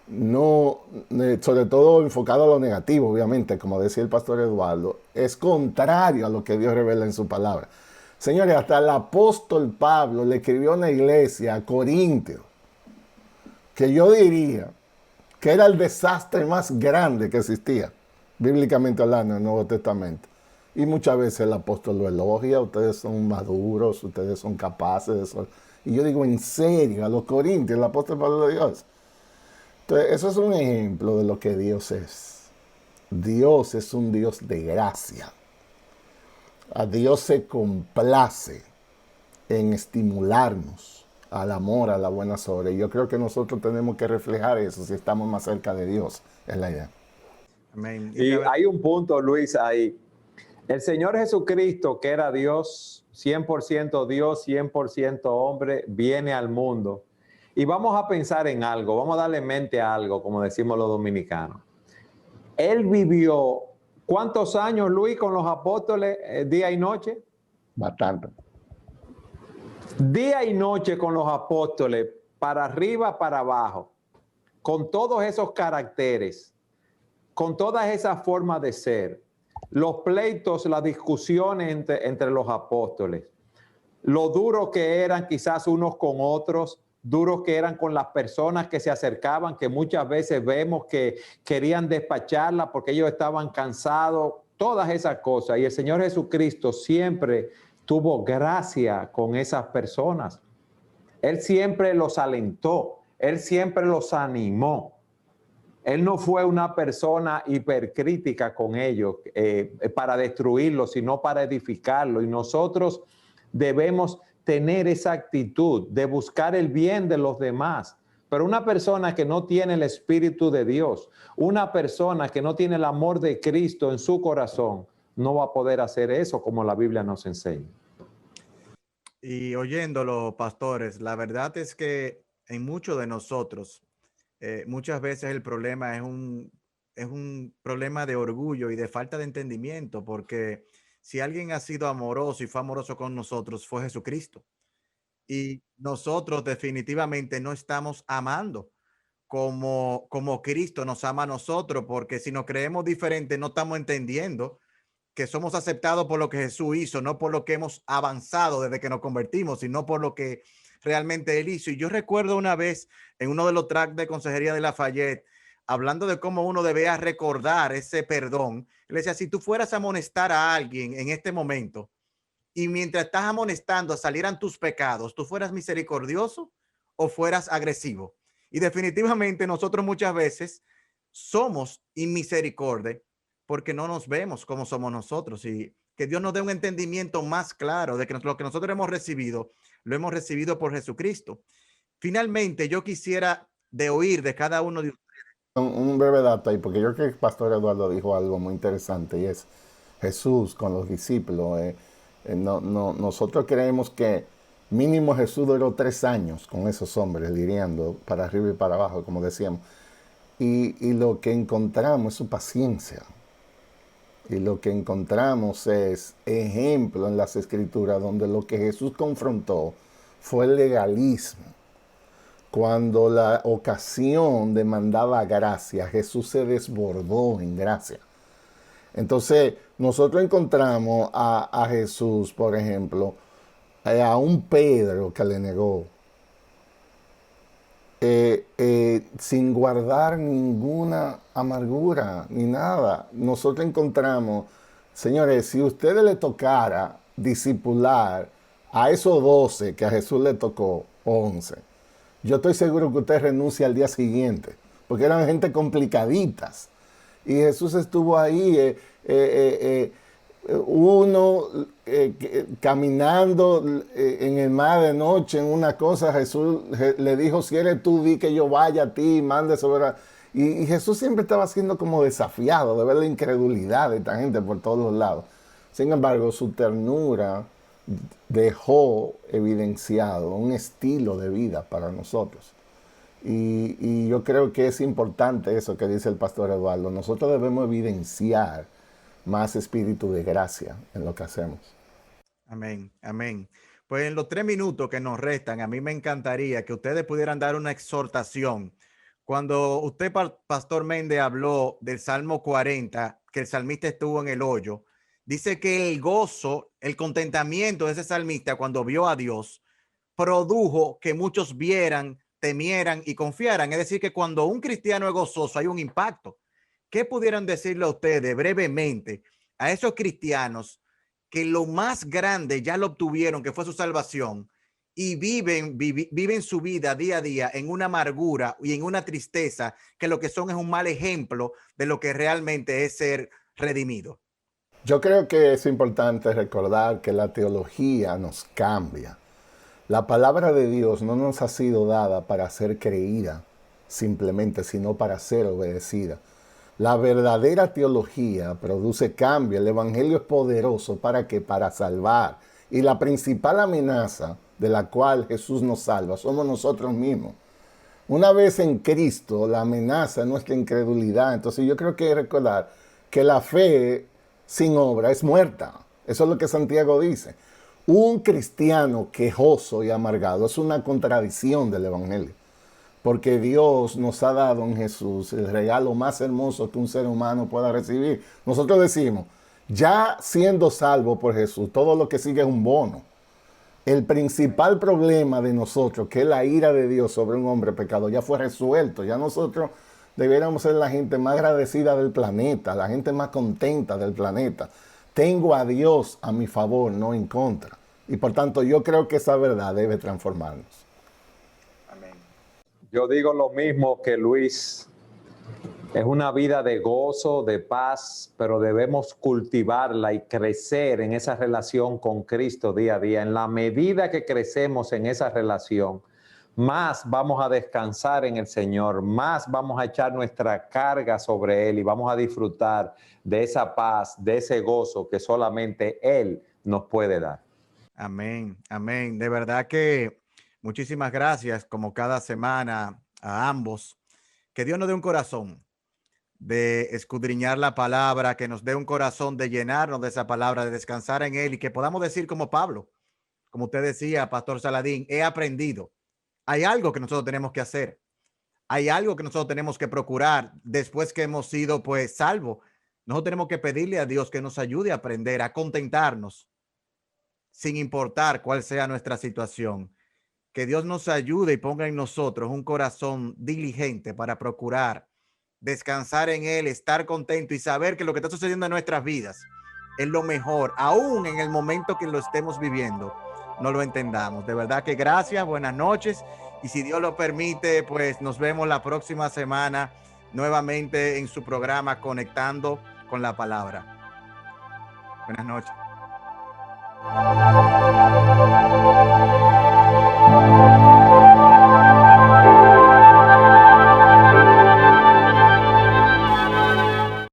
no, sobre todo enfocado a lo negativo, obviamente, como decía el pastor Eduardo, es contrario a lo que Dios revela en su palabra. Señores, hasta el apóstol Pablo le escribió a una iglesia, a Corintios, que yo diría que era el desastre más grande que existía, bíblicamente hablando, en el Nuevo Testamento. Y muchas veces el apóstol lo elogia, ustedes son maduros, ustedes son capaces de eso. Y yo digo, en serio, a los Corintios, el apóstol Pablo de Dios. Entonces, eso es un ejemplo de lo que Dios es. Dios es un Dios de gracia. A Dios se complace en estimularnos al amor, a la buena obra. Y yo creo que nosotros tenemos que reflejar eso si estamos más cerca de Dios, es la idea. Amén. Y hay un punto, Luis, ahí. El Señor Jesucristo, que era Dios, 100% hombre, viene al mundo. Y vamos a pensar en algo, vamos a darle mente a algo, como decimos los dominicanos. Él vivió, ¿cuántos años, Luis, con los apóstoles, día y noche? Bastante. Día y noche con los apóstoles, para arriba, para abajo, con todos esos caracteres, con todas esas formas de ser, los pleitos, las discusiones entre los apóstoles, lo duro que eran quizás unos con otros, duros que eran con las personas que se acercaban, que muchas veces vemos que querían despacharla porque ellos estaban cansados, todas esas cosas. Y el Señor Jesucristo siempre tuvo gracia con esas personas. Él siempre los alentó, Él siempre los animó. Él no fue una persona hipercrítica con ellos para destruirlos, sino para edificarlos. Y nosotros debemos tener esa actitud de buscar el bien de los demás. Pero una persona que no tiene el Espíritu de Dios, una persona que no tiene el amor de Cristo en su corazón, no va a poder hacer eso como la Biblia nos enseña. Y oyéndolo, pastores, la verdad es que en muchos de nosotros, muchas veces el problema es un problema de orgullo y de falta de entendimiento, porque si alguien ha sido amoroso y fue amoroso con nosotros, fue Jesucristo. Y nosotros definitivamente no estamos amando como Cristo nos ama a nosotros, porque si nos creemos diferentes, no estamos entendiendo que somos aceptados por lo que Jesús hizo, no por lo que hemos avanzado desde que nos convertimos, sino por lo que realmente Él hizo. Y yo recuerdo una vez en uno de los tracks de Consejería de Lafayette, hablando de cómo uno debía recordar ese perdón. Él decía, si tú fueras a amonestar a alguien en este momento y mientras estás amonestando salieran tus pecados, ¿tú fueras misericordioso o fueras agresivo. Y definitivamente nosotros muchas veces somos inmisericordia porque no nos vemos como somos nosotros, y que Dios nos dé un entendimiento más claro de que lo que nosotros hemos recibido, lo hemos recibido por Jesucristo. Finalmente, yo quisiera de oír de cada uno de ustedes. Un breve dato ahí, porque yo creo que el pastor Eduardo dijo algo muy interesante, y es Jesús con los discípulos. Nosotros creemos que mínimo Jesús duró 3 años con esos hombres, lidiando para arriba y para abajo, como decíamos. Y lo que encontramos es su paciencia. Y lo que encontramos es ejemplo en las Escrituras donde lo que Jesús confrontó fue el legalismo. Cuando la ocasión demandaba gracia, Jesús se desbordó en gracia. Entonces, nosotros encontramos a Jesús, por ejemplo, a un Pedro que le negó, sin guardar ninguna amargura ni nada. Nosotros encontramos, señores, si a ustedes le tocara discipular a esos 12 que a Jesús le tocó, 11, yo estoy seguro que usted renuncia al día siguiente, porque eran gente complicaditas. Y Jesús estuvo ahí, caminando en el mar de noche en una cosa. Jesús le dijo, si eres tú, di que yo vaya a ti, mande sobre... Y Jesús siempre estaba siendo como desafiado de ver la incredulidad de esta gente por todos los lados. Sin embargo, su ternura dejó evidenciado un estilo de vida para nosotros. Y yo creo que es importante eso que dice el pastor Eduardo. Nosotros debemos evidenciar más espíritu de gracia en lo que hacemos. Amén, amén. Pues en los 3 minutos que nos restan, a mí me encantaría que ustedes pudieran dar una exhortación. Cuando usted, Pastor Méndez, habló del Salmo 40, que el salmista estuvo en el hoyo, dice que el gozo, el contentamiento de ese salmista cuando vio a Dios, produjo que muchos vieran, temieran y confiaran. Es decir, que cuando un cristiano es gozoso hay un impacto. ¿Qué pudieran decirle a ustedes brevemente a esos cristianos que lo más grande ya lo obtuvieron, que fue su salvación, y viven su vida día a día en una amargura y en una tristeza, que lo que son es un mal ejemplo de lo que realmente es ser redimido? Yo creo que es importante recordar que la teología nos cambia. La palabra de Dios no nos ha sido dada para ser creída simplemente, sino para ser obedecida. La verdadera teología produce cambio. El evangelio es poderoso ¿para qué? Para salvar. Y la principal amenaza de la cual Jesús nos salva somos nosotros mismos. Una vez en Cristo, la amenaza es nuestra incredulidad. Entonces yo creo que hay que recordar que la fe sin obra es muerta. Eso es lo que Santiago dice. Un cristiano quejoso y amargado es una contradicción del evangelio. Porque Dios nos ha dado en Jesús el regalo más hermoso que un ser humano pueda recibir. Nosotros decimos, ya siendo salvo por Jesús, todo lo que sigue es un bono. El principal problema de nosotros, que es la ira de Dios sobre un hombre pecador, ya fue resuelto. Ya nosotros deberíamos ser la gente más agradecida del planeta, la gente más contenta del planeta. Tengo a Dios a mi favor, no en contra. Y por tanto, yo creo que esa verdad debe transformarnos. Yo digo lo mismo que Luis. Es una vida de gozo, de paz, pero debemos cultivarla y crecer en esa relación con Cristo día a día. En la medida que crecemos en esa relación, más vamos a descansar en el Señor, más vamos a echar nuestra carga sobre Él y vamos a disfrutar de esa paz, de ese gozo que solamente Él nos puede dar. Amén, amén. De verdad que muchísimas gracias, como cada semana, a ambos. Que Dios nos dé un corazón de escudriñar la palabra, que nos dé un corazón de llenarnos de esa palabra, de descansar en Él, y que podamos decir como Pablo, como usted decía, Pastor Saladín, he aprendido. Hay algo que nosotros tenemos que hacer. Hay algo que nosotros tenemos que procurar después que hemos sido pues salvos. Nosotros tenemos que pedirle a Dios que nos ayude a aprender a contentarnos sin importar cuál sea nuestra situación. Que Dios nos ayude y ponga en nosotros un corazón diligente para procurar descansar en Él, estar contento y saber que lo que está sucediendo en nuestras vidas es lo mejor, aún en el momento que lo estemos viviendo, no lo entendamos. De verdad que gracias, buenas noches Y si Dios lo permite, pues nos vemos la próxima semana nuevamente en su programa Conectando con la Palabra. Buenas noches.